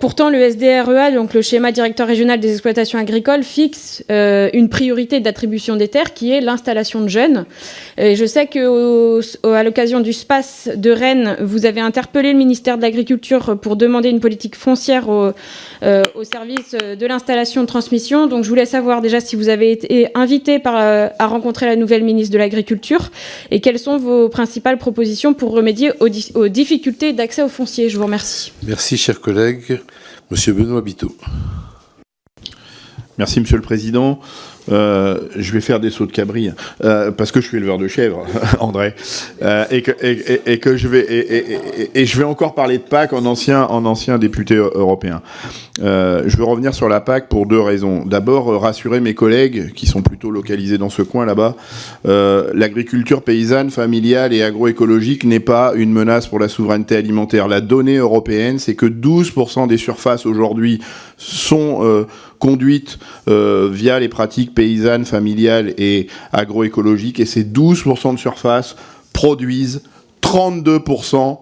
Pourtant, le SDREA, donc le schéma directeur régional des exploitations agricoles, fixe une priorité d'attribution des terres qui est l'installation de jeunes. Et je sais qu'à l'occasion du SPACE de Rennes, vous avez interpellé le ministère de l'Agriculture pour demander une politique foncière au service de l'installation de transmission. Donc je voulais savoir déjà si vous avez été invité à rencontrer la nouvelle ministre de l'Agriculture et quelles sont vos principales propositions pour remédier aux difficultés d'accès au foncier. Je vous remercie. Merci, chers collègues. Monsieur Benoît Biteau. Merci, Monsieur le Président. Je vais faire des sauts de cabri parce que je suis éleveur de chèvres, André, et que je vais encore parler de PAC en ancien député européen. Je veux revenir sur la PAC pour 2 raisons. D'abord, rassurer mes collègues qui sont plutôt localisés dans ce coin là-bas. L'agriculture paysanne, familiale et agroécologique n'est pas une menace pour la souveraineté alimentaire. La donnée européenne, c'est que 12% des surfaces aujourd'hui sont conduites via les pratiques paysannes, familiales et agroécologiques, et ces 12% de surface produisent 32%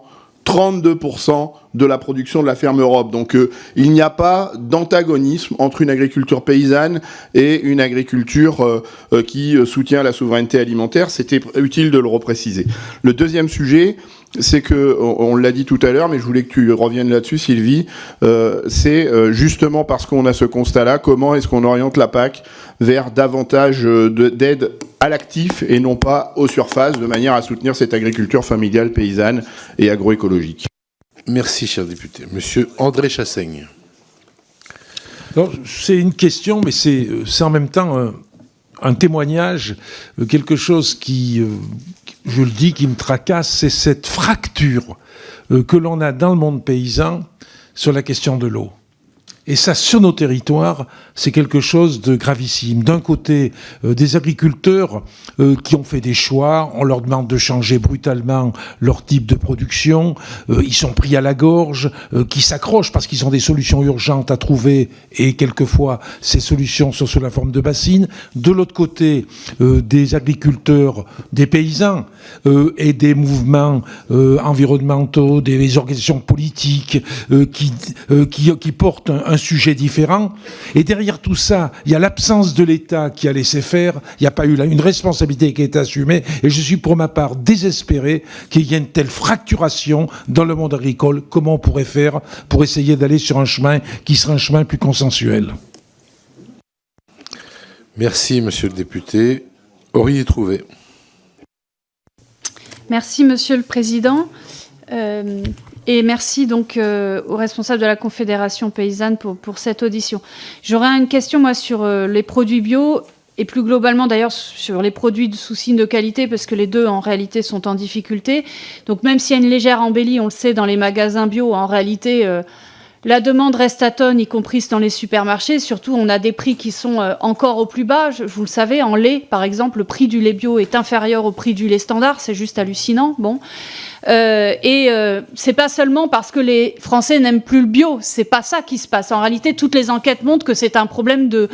de la production de la ferme Europe. Donc il n'y a pas d'antagonisme entre une agriculture paysanne et une agriculture qui soutient la souveraineté alimentaire. C'était utile de le repréciser. Le deuxième sujet, c'est que, on l'a dit tout à l'heure, mais je voulais que tu reviennes là-dessus, Sylvie, c'est justement parce qu'on a ce constat-là, comment est-ce qu'on oriente la PAC vers davantage d'aide à l'actif et non pas aux surfaces, de manière à soutenir cette agriculture familiale, paysanne et agroécologique. Merci, cher député. Monsieur André Chassaigne. C'est une question, mais c'est en même temps un témoignage, quelque chose qui, je le dis, qui me tracasse, c'est cette fracture que l'on a dans le monde paysan sur la question de l'eau. Et ça, sur nos territoires, c'est quelque chose de gravissime. D'un côté, des agriculteurs qui ont fait des choix, on leur demande de changer brutalement leur type de production, ils sont pris à la gorge, qui s'accrochent parce qu'ils ont des solutions urgentes à trouver, et quelquefois, ces solutions sont sous la forme de bassines. De l'autre côté, des agriculteurs, des paysans et des mouvements environnementaux, des organisations politiques qui portent un sujet différent. Et derrière tout ça, il y a l'absence de l'État qui a laissé faire. Il n'y a pas eu une responsabilité qui est assumée. Et je suis pour ma part désespéré qu'il y ait une telle fracturation dans le monde agricole. Comment on pourrait faire pour essayer d'aller sur un chemin qui serait un chemin plus consensuel? Merci, monsieur le député. Auriez trouvé. Merci, Monsieur le Président. Et merci donc aux responsables de la Confédération paysanne pour cette audition. J'aurais une question, moi, sur les produits bio et plus globalement, d'ailleurs, sur les produits sous signe de qualité, parce que les deux, en réalité, sont en difficulté. Donc, même s'il y a une légère embellie, on le sait, dans les magasins bio, en réalité, la demande reste à tonnes, y compris dans les supermarchés. Surtout, on a des prix qui sont encore au plus bas. Vous le savez, en lait, par exemple, le prix du lait bio est inférieur au prix du lait standard. C'est juste hallucinant. Bon. C'est pas seulement parce que les Français n'aiment plus le bio, c'est pas ça qui se passe. En réalité, toutes les enquêtes montrent que c'est un problème de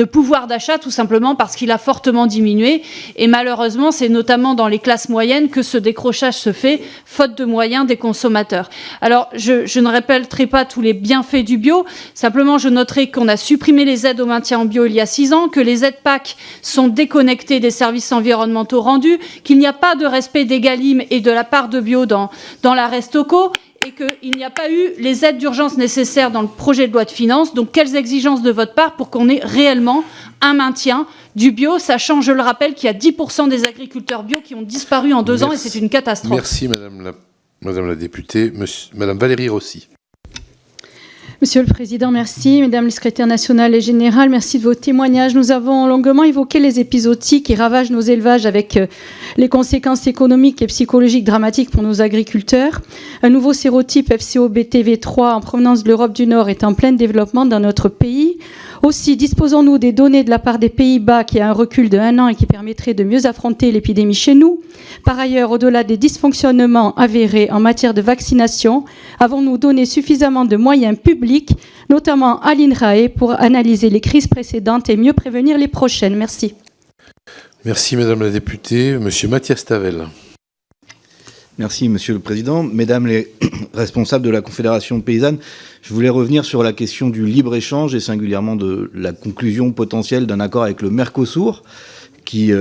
pouvoir d'achat, tout simplement parce qu'il a fortement diminué. Et malheureusement, c'est notamment dans les classes moyennes que ce décrochage se fait, faute de moyens des consommateurs. Alors, je ne répéterai pas tous les bienfaits du bio, simplement je noterai qu'on a supprimé les aides au maintien en bio il y a 6 ans, que les aides PAC sont déconnectées des services environnementaux rendus, qu'il n'y a pas de respect des Galim et de la part de bio dans la Restauco, et qu'il n'y a pas eu les aides d'urgence nécessaires dans le projet de loi de finances. Donc, quelles exigences de votre part pour qu'on ait réellement un maintien du bio, sachant, je le rappelle, qu'il y a 10% des agriculteurs bio qui ont disparu en 2 ans, et c'est une catastrophe. Merci, Madame la Madame la députée, Madame Valérie Rossi. Monsieur le Président, merci. Mesdames les secrétaires nationales et générales, merci de vos témoignages. Nous avons longuement évoqué les épizooties qui ravagent nos élevages avec les conséquences économiques et psychologiques dramatiques pour nos agriculteurs. Un nouveau sérotype FCO-BTV3 en provenance de l'Europe du Nord est en plein développement dans notre pays. Aussi, disposons-nous des données de la part des Pays-Bas qui a un recul de 1 an et qui permettrait de mieux affronter l'épidémie chez nous? Par ailleurs, au-delà des dysfonctionnements avérés en matière de vaccination, avons-nous donné suffisamment de moyens publics, notamment à l'INRAE, pour analyser les crises précédentes et mieux prévenir les prochaines? Merci. Merci Madame la députée. Monsieur Mathias Tavel. Merci Monsieur le Président. Mesdames les responsables de la Confédération paysanne, je voulais revenir sur la question du libre-échange et singulièrement de la conclusion potentielle d'un accord avec le Mercosur qui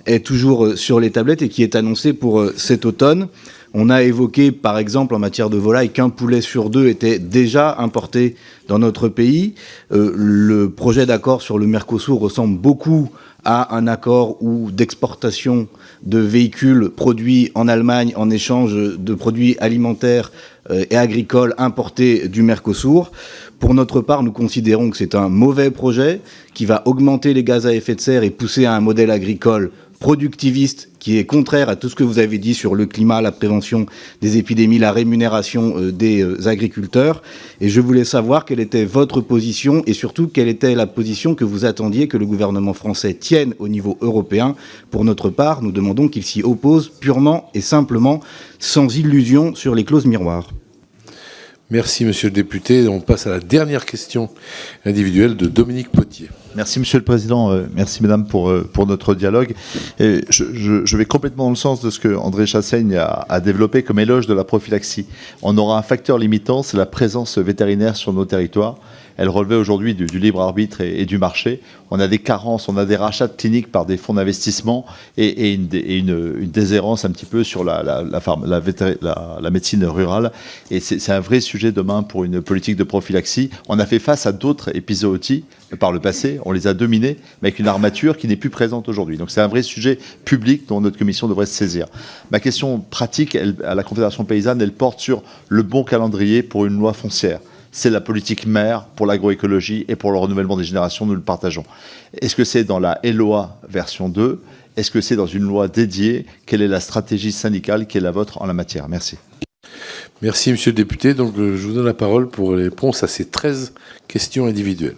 est toujours sur les tablettes et qui est annoncé pour cet automne. On a évoqué par exemple en matière de volaille qu'un poulet sur 2 était déjà importé dans notre pays. Le projet d'accord sur le Mercosur ressemble beaucoup à un accord d'exportation de véhicules produits en Allemagne en échange de produits alimentaires et agricoles importés du Mercosur. Pour notre part, nous considérons que c'est un mauvais projet qui va augmenter les gaz à effet de serre et pousser à un modèle agricole productiviste qui est contraire à tout ce que vous avez dit sur le climat, la prévention des épidémies, la rémunération des agriculteurs. Et je voulais savoir quelle était votre position et surtout quelle était la position que vous attendiez que le gouvernement français tienne au niveau européen. Pour notre part, nous demandons qu'il s'y oppose purement et simplement, sans illusion sur les clauses miroirs. Merci Monsieur le député. On passe à la dernière question individuelle de Dominique Potier. Merci Monsieur le Président, merci Mesdames pour notre dialogue. Et je vais complètement dans le sens de ce que André Chassaigne a développé comme éloge de la prophylaxie. On aura un facteur limitant, c'est la présence vétérinaire sur nos territoires. Elle relevait aujourd'hui du libre arbitre et du marché. On a des carences, on a des rachats de cliniques par des fonds d'investissement et une déshérence un petit peu sur la médecine rurale. Et c'est un vrai sujet demain pour une politique de prophylaxie. On a fait face à d'autres épizooties par le passé, on les a dominés, mais avec une armature qui n'est plus présente aujourd'hui. Donc c'est un vrai sujet public dont notre commission devrait se saisir. Ma question pratique à la Confédération paysanne, elle porte sur le bon calendrier pour une loi foncière. C'est la politique mère pour l'agroécologie et pour le renouvellement des générations, nous le partageons. Est-ce que c'est dans la LOA version 2 ? Est-ce que c'est dans une loi dédiée ? Quelle est la stratégie syndicale qui est la vôtre en la matière ? Merci. Merci Monsieur le député. Donc je vous donne la parole pour les réponses à ces 13 questions individuelles.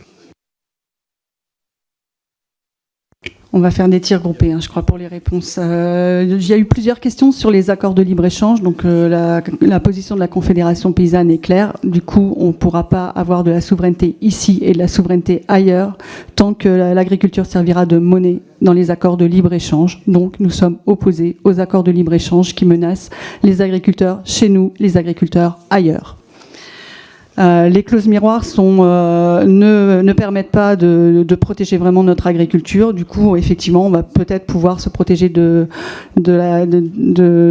On va faire des tirs groupés, je crois, pour les réponses. Il y a eu plusieurs questions sur les accords de libre-échange. Donc, la position de la Confédération paysanne est claire. Du coup, on ne pourra pas avoir de la souveraineté ici et de la souveraineté ailleurs tant que l'agriculture servira de monnaie dans les accords de libre-échange. Donc, nous sommes opposés aux accords de libre-échange qui menacent les agriculteurs chez nous, les agriculteurs ailleurs. Les clauses miroirs ne permettent pas de protéger vraiment notre agriculture. Du coup, effectivement, on va peut-être pouvoir se protéger de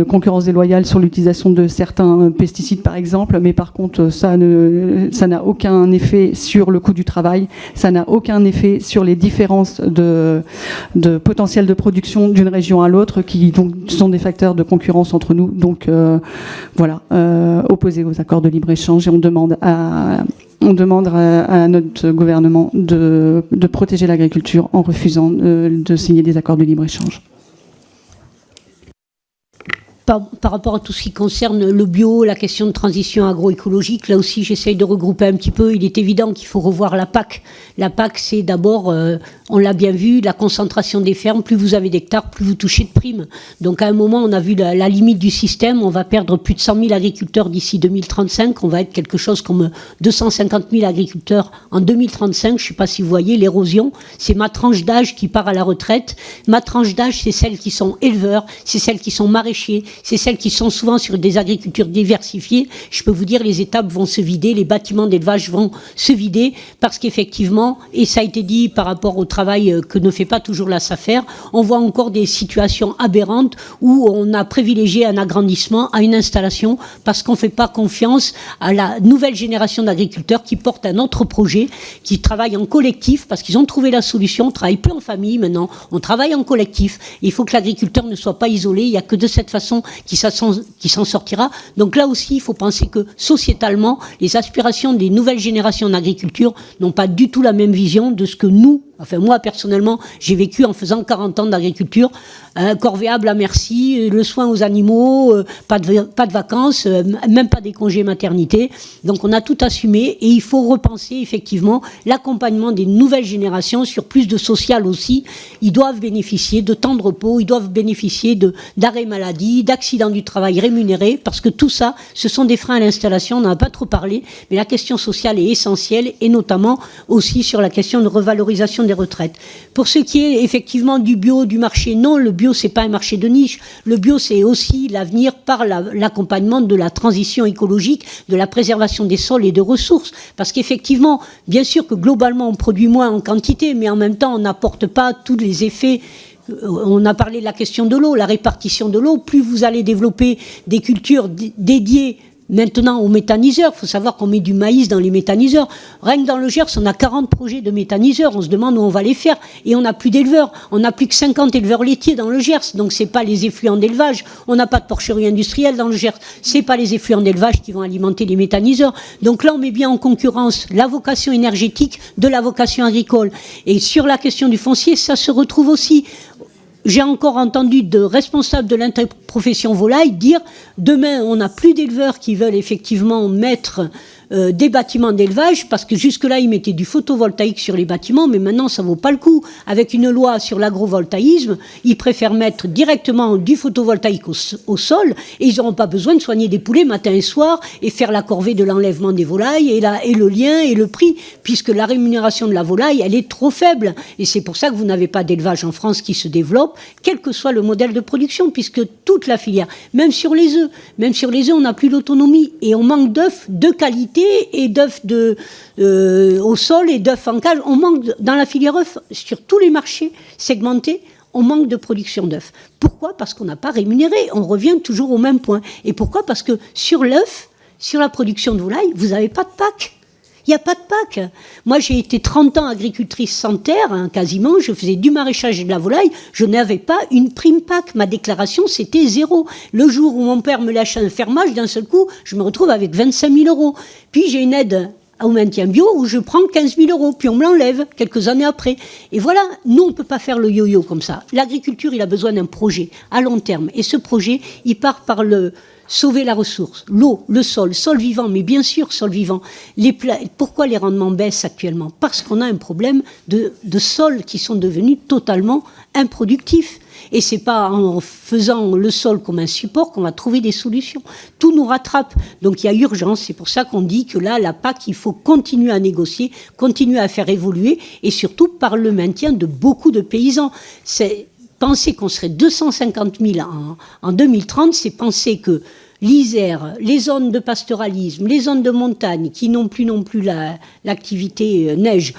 concurrence déloyale sur l'utilisation de certains pesticides, par exemple. Mais par contre, ça n'a aucun effet sur le coût du travail. Ça n'a aucun effet sur les différences de potentiel de production d'une région à l'autre, qui donc sont des facteurs de concurrence entre nous. Donc, voilà, opposés aux accords de libre-échange, et on demande à notre gouvernement de protéger l'agriculture en refusant de signer des accords de libre-échange. Par rapport à tout ce qui concerne le bio, la question de transition agroécologique, là aussi j'essaye de regrouper un petit peu. Il est évident qu'il faut revoir la PAC. La PAC, c'est d'abord, on l'a bien vu, la concentration des fermes. Plus vous avez d'hectares, plus vous touchez de primes. Donc à un moment, on a vu la limite du système. On va perdre plus de 100 000 agriculteurs d'ici 2035. On va être quelque chose comme 250 000 agriculteurs en 2035. Je ne sais pas si vous voyez l'érosion. C'est ma tranche d'âge qui part à la retraite. Ma tranche d'âge, c'est celles qui sont éleveurs, c'est celles qui sont maraîchers, c'est celles qui sont souvent sur des agricultures diversifiées. Je peux vous dire, les étables vont se vider, les bâtiments d'élevage vont se vider, parce qu'effectivement, et ça a été dit par rapport au travail que ne fait pas toujours la SAFER, on voit encore des situations aberrantes où on a privilégié un agrandissement à une installation parce qu'on ne fait pas confiance à la nouvelle génération d'agriculteurs qui portent un autre projet, qui travaillent en collectif parce qu'ils ont trouvé la solution. On ne travaille plus en famille maintenant, on travaille en collectif. Il faut que l'agriculteur ne soit pas isolé. Il n'y a que de cette façon qui s'en sortira. Donc là aussi, il faut penser que sociétalement, les aspirations des nouvelles générations en agriculture n'ont pas du tout la même vision de ce que nous, enfin moi personnellement, j'ai vécu en faisant 40 ans d'agriculture, corvéable à merci, le soin aux animaux, pas de vacances, même pas des congés maternité. Donc on a tout assumé et il faut repenser effectivement l'accompagnement des nouvelles générations sur plus de social aussi. Ils doivent bénéficier de temps de repos, ils doivent bénéficier d'arrêt maladie, d'accidents du travail rémunérés, parce que tout ça, ce sont des freins à l'installation, on n'en a pas trop parlé, mais la question sociale est essentielle, et notamment aussi sur la question de revalorisation des retraites. Pour ce qui est effectivement du bio, du marché, non, le bio c'est pas un marché de niche, le bio c'est aussi l'avenir par l'accompagnement de la transition écologique, de la préservation des sols et de ressources, parce qu'effectivement, bien sûr que globalement on produit moins en quantité, mais en même temps on n'apporte pas tous les effets. On a parlé de la question de l'eau, la répartition de l'eau, plus vous allez développer des cultures dédiées maintenant aux méthaniseurs. Il faut savoir qu'on met du maïs dans les méthaniseurs. Rien que dans le Gers, on a 40 projets de méthaniseurs. On se demande où on va les faire. Et on n'a plus d'éleveurs. On n'a plus que 50 éleveurs laitiers dans le Gers. Donc, c'est pas les effluents d'élevage. On n'a pas de porcherie industrielle dans le Gers. C'est pas les effluents d'élevage qui vont alimenter les méthaniseurs. Donc là, on met bien en concurrence la vocation énergétique de la vocation agricole. Et sur la question du foncier, ça se retrouve aussi. J'ai encore entendu de responsables de l'interprofession volaille dire demain on n'a plus d'éleveurs qui veulent effectivement mettre des bâtiments d'élevage, parce que jusque-là ils mettaient du photovoltaïque sur les bâtiments, mais maintenant ça vaut pas le coup. Avec une loi sur l'agrovoltaïsme, ils préfèrent mettre directement du photovoltaïque au sol, et ils n'auront pas besoin de soigner des poulets matin et soir et faire la corvée de l'enlèvement des volailles et le lien et le prix, puisque la rémunération de la volaille elle est trop faible, et c'est pour ça que vous n'avez pas d'élevage en France qui se développe, quel que soit le modèle de production, puisque toute la filière, même sur les œufs, on n'a plus l'autonomie, et on manque d'œufs de qualité et d'œufs au sol et d'œufs en cage. On manque dans la filière œufs, sur tous les marchés segmentés, on manque de production d'œufs. Pourquoi ? Parce qu'on n'a pas rémunéré. On revient toujours au même point. Et pourquoi ? Parce que sur l'œuf, sur la production de volaille, vous n'avez pas de PAC. Il n'y a pas de PAC. Moi, j'ai été 30 ans agricultrice sans terre, hein, quasiment. Je faisais du maraîchage et de la volaille. Je n'avais pas une prime PAC. Ma déclaration, c'était 0. Le jour où mon père me lâche un fermage, d'un seul coup, je me retrouve avec 25 000 euros. Puis j'ai une aide au maintien bio où je prends 15 000 euros. Puis on me l'enlève quelques années après. Et voilà, nous, on ne peut pas faire le yo-yo comme ça. L'agriculture, il a besoin d'un projet à long terme. Et ce projet, il part par sauver la ressource, l'eau, le sol vivant, mais bien sûr sol vivant. Pourquoi les rendements baissent actuellement ? Parce qu'on a un problème de sols qui sont devenus totalement improductifs. Et c'est pas en faisant le sol comme un support qu'on va trouver des solutions. Tout nous rattrape. Donc il y a urgence. C'est pour ça qu'on dit que là, la PAC, il faut continuer à négocier, continuer à faire évoluer, et surtout par le maintien de beaucoup de paysans. Penser qu'on serait 250 000 en 2030, c'est penser que l'Isère, les zones de pastoralisme, les zones de montagne, qui n'ont plus l'activité neige,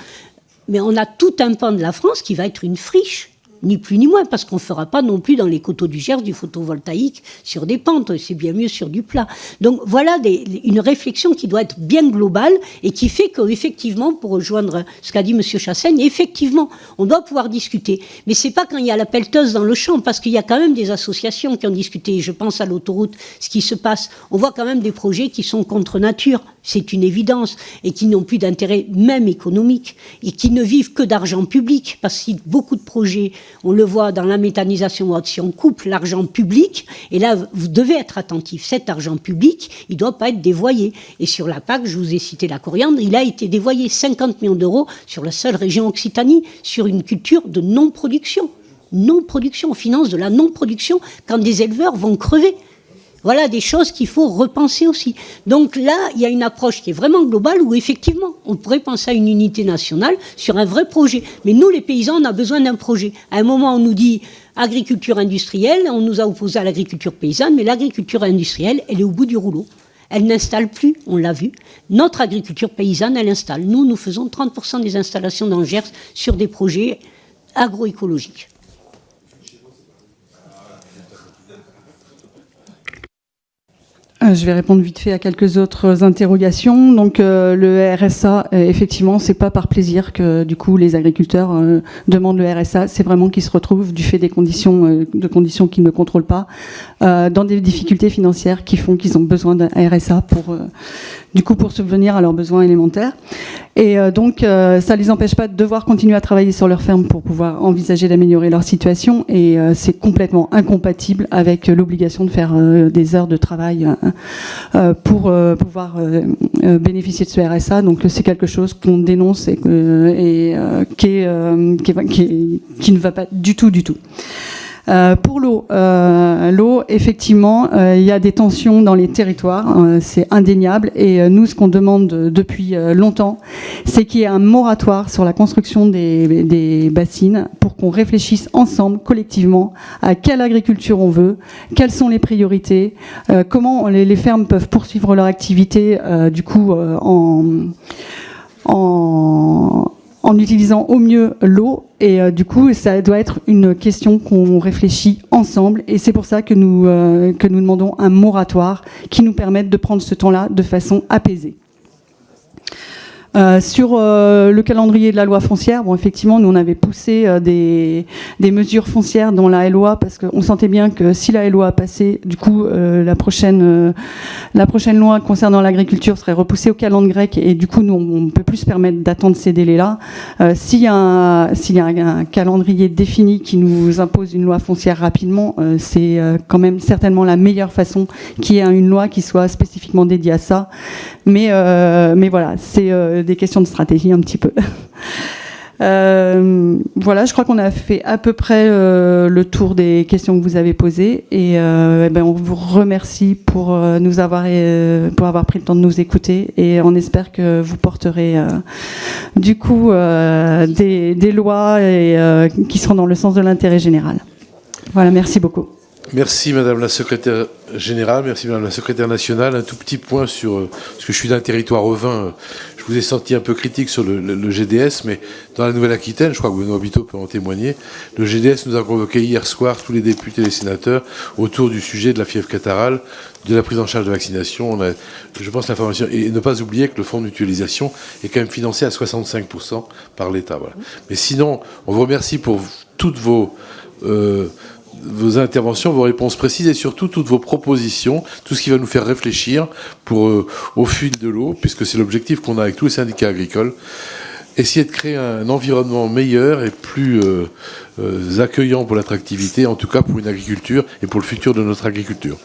mais on a tout un pan de la France qui va être une friche. Ni plus ni moins, parce qu'on ne fera pas non plus dans les coteaux du Gers du photovoltaïque sur des pentes, c'est bien mieux sur du plat. Donc voilà une réflexion qui doit être bien globale et qui fait qu'effectivement, pour rejoindre ce qu'a dit M. Chassaigne, effectivement, on doit pouvoir discuter. Mais ce n'est pas quand il y a la pelleteuse dans le champ, parce qu'il y a quand même des associations qui ont discuté. Je pense à l'autoroute, ce qui se passe. On voit quand même des projets qui sont contre nature, c'est une évidence, et qui n'ont plus d'intérêt même économique, et qui ne vivent que d'argent public, parce que beaucoup de projets, on le voit dans la méthanisation, si on coupe l'argent public, et là, vous devez être attentif, cet argent public, il ne doit pas être dévoyé. Et sur la PAC, je vous ai cité la coriandre, il a été dévoyé 50 millions d'euros sur la seule région Occitanie, sur une culture de non-production. Non-production, on finance de la non-production quand des éleveurs vont crever. Voilà des choses qu'il faut repenser aussi. Donc là, il y a une approche qui est vraiment globale où effectivement, on pourrait penser à une unité nationale sur un vrai projet. Mais nous, les paysans, on a besoin d'un projet. À un moment, on nous dit agriculture industrielle, on nous a opposé à l'agriculture paysanne, mais l'agriculture industrielle, elle est au bout du rouleau. Elle n'installe plus, on l'a vu. Notre agriculture paysanne, elle installe. Nous faisons 30% des installations dans le Gers sur des projets agroécologiques. Je vais répondre vite fait à quelques autres interrogations. Donc le RSA, effectivement, c'est pas par plaisir que du coup les agriculteurs demandent le RSA. C'est vraiment qu'ils se retrouvent du fait des conditions qu'ils ne contrôlent pas dans des difficultés financières qui font qu'ils ont besoin d'un RSA pour subvenir à leurs besoins élémentaires. Et donc ça les empêche pas de devoir continuer à travailler sur leur ferme pour pouvoir envisager d'améliorer leur situation. Et c'est complètement incompatible avec l'obligation de faire des heures de travail pour pouvoir bénéficier de ce RSA. Donc c'est quelque chose qu'on dénonce et qui ne va pas du tout. Pour l'eau, effectivement, il y a des tensions dans les territoires, c'est indéniable. Et nous, ce qu'on demande depuis longtemps, c'est qu'il y ait un moratoire sur la construction des bassines pour qu'on réfléchisse ensemble, collectivement, à quelle agriculture on veut, quelles sont les priorités, comment les fermes peuvent poursuivre leur activité, en utilisant au mieux l'eau. Et du coup, ça doit être une question qu'on réfléchit ensemble. Et c'est pour ça que nous demandons un moratoire qui nous permette de prendre ce temps-là de façon apaisée. Sur le calendrier de la loi foncière, bon, effectivement, nous on avait poussé des mesures foncières dans la LOA parce qu'on sentait bien que si la LOA passait, du coup, la prochaine loi concernant l'agriculture serait repoussée au calendrier grec et du coup, nous on ne peut plus se permettre d'attendre ces délais-là. S'il y a un calendrier défini qui nous impose une loi foncière rapidement, c'est quand même certainement la meilleure façon qu'il y ait une loi qui soit spécifiquement dédiée à ça. Mais voilà, c'est des questions de stratégie un petit peu. Voilà, je crois qu'on a fait à peu près le tour des questions que vous avez posées et on vous remercie pour avoir pris le temps de nous écouter et on espère que vous porterez du coup des lois qui seront dans le sens de l'intérêt général. Voilà, merci beaucoup. Merci Madame la Secrétaire Générale, merci Madame la Secrétaire Nationale. Un tout petit point sur, parce que je suis d'un territoire ovin, je vous ai senti un peu critique sur le GDS, mais dans la Nouvelle-Aquitaine, je crois que Benoît Biteau peut en témoigner, le GDS nous a convoqué hier soir, tous les députés et les sénateurs, autour du sujet de la fièvre catarrhale, de la prise en charge de vaccination. On a, je pense, l'information, et ne pas oublier que le fonds de mutualisation est quand même financé à 65% par l'État. Voilà. Mais sinon, on vous remercie pour toutes vos interventions, vos réponses précises et surtout toutes vos propositions, tout ce qui va nous faire réfléchir au fil de l'eau, puisque c'est l'objectif qu'on a avec tous les syndicats agricoles. Essayer de créer un environnement meilleur et plus accueillant pour l'attractivité, en tout cas pour une agriculture et pour le futur de notre agriculture.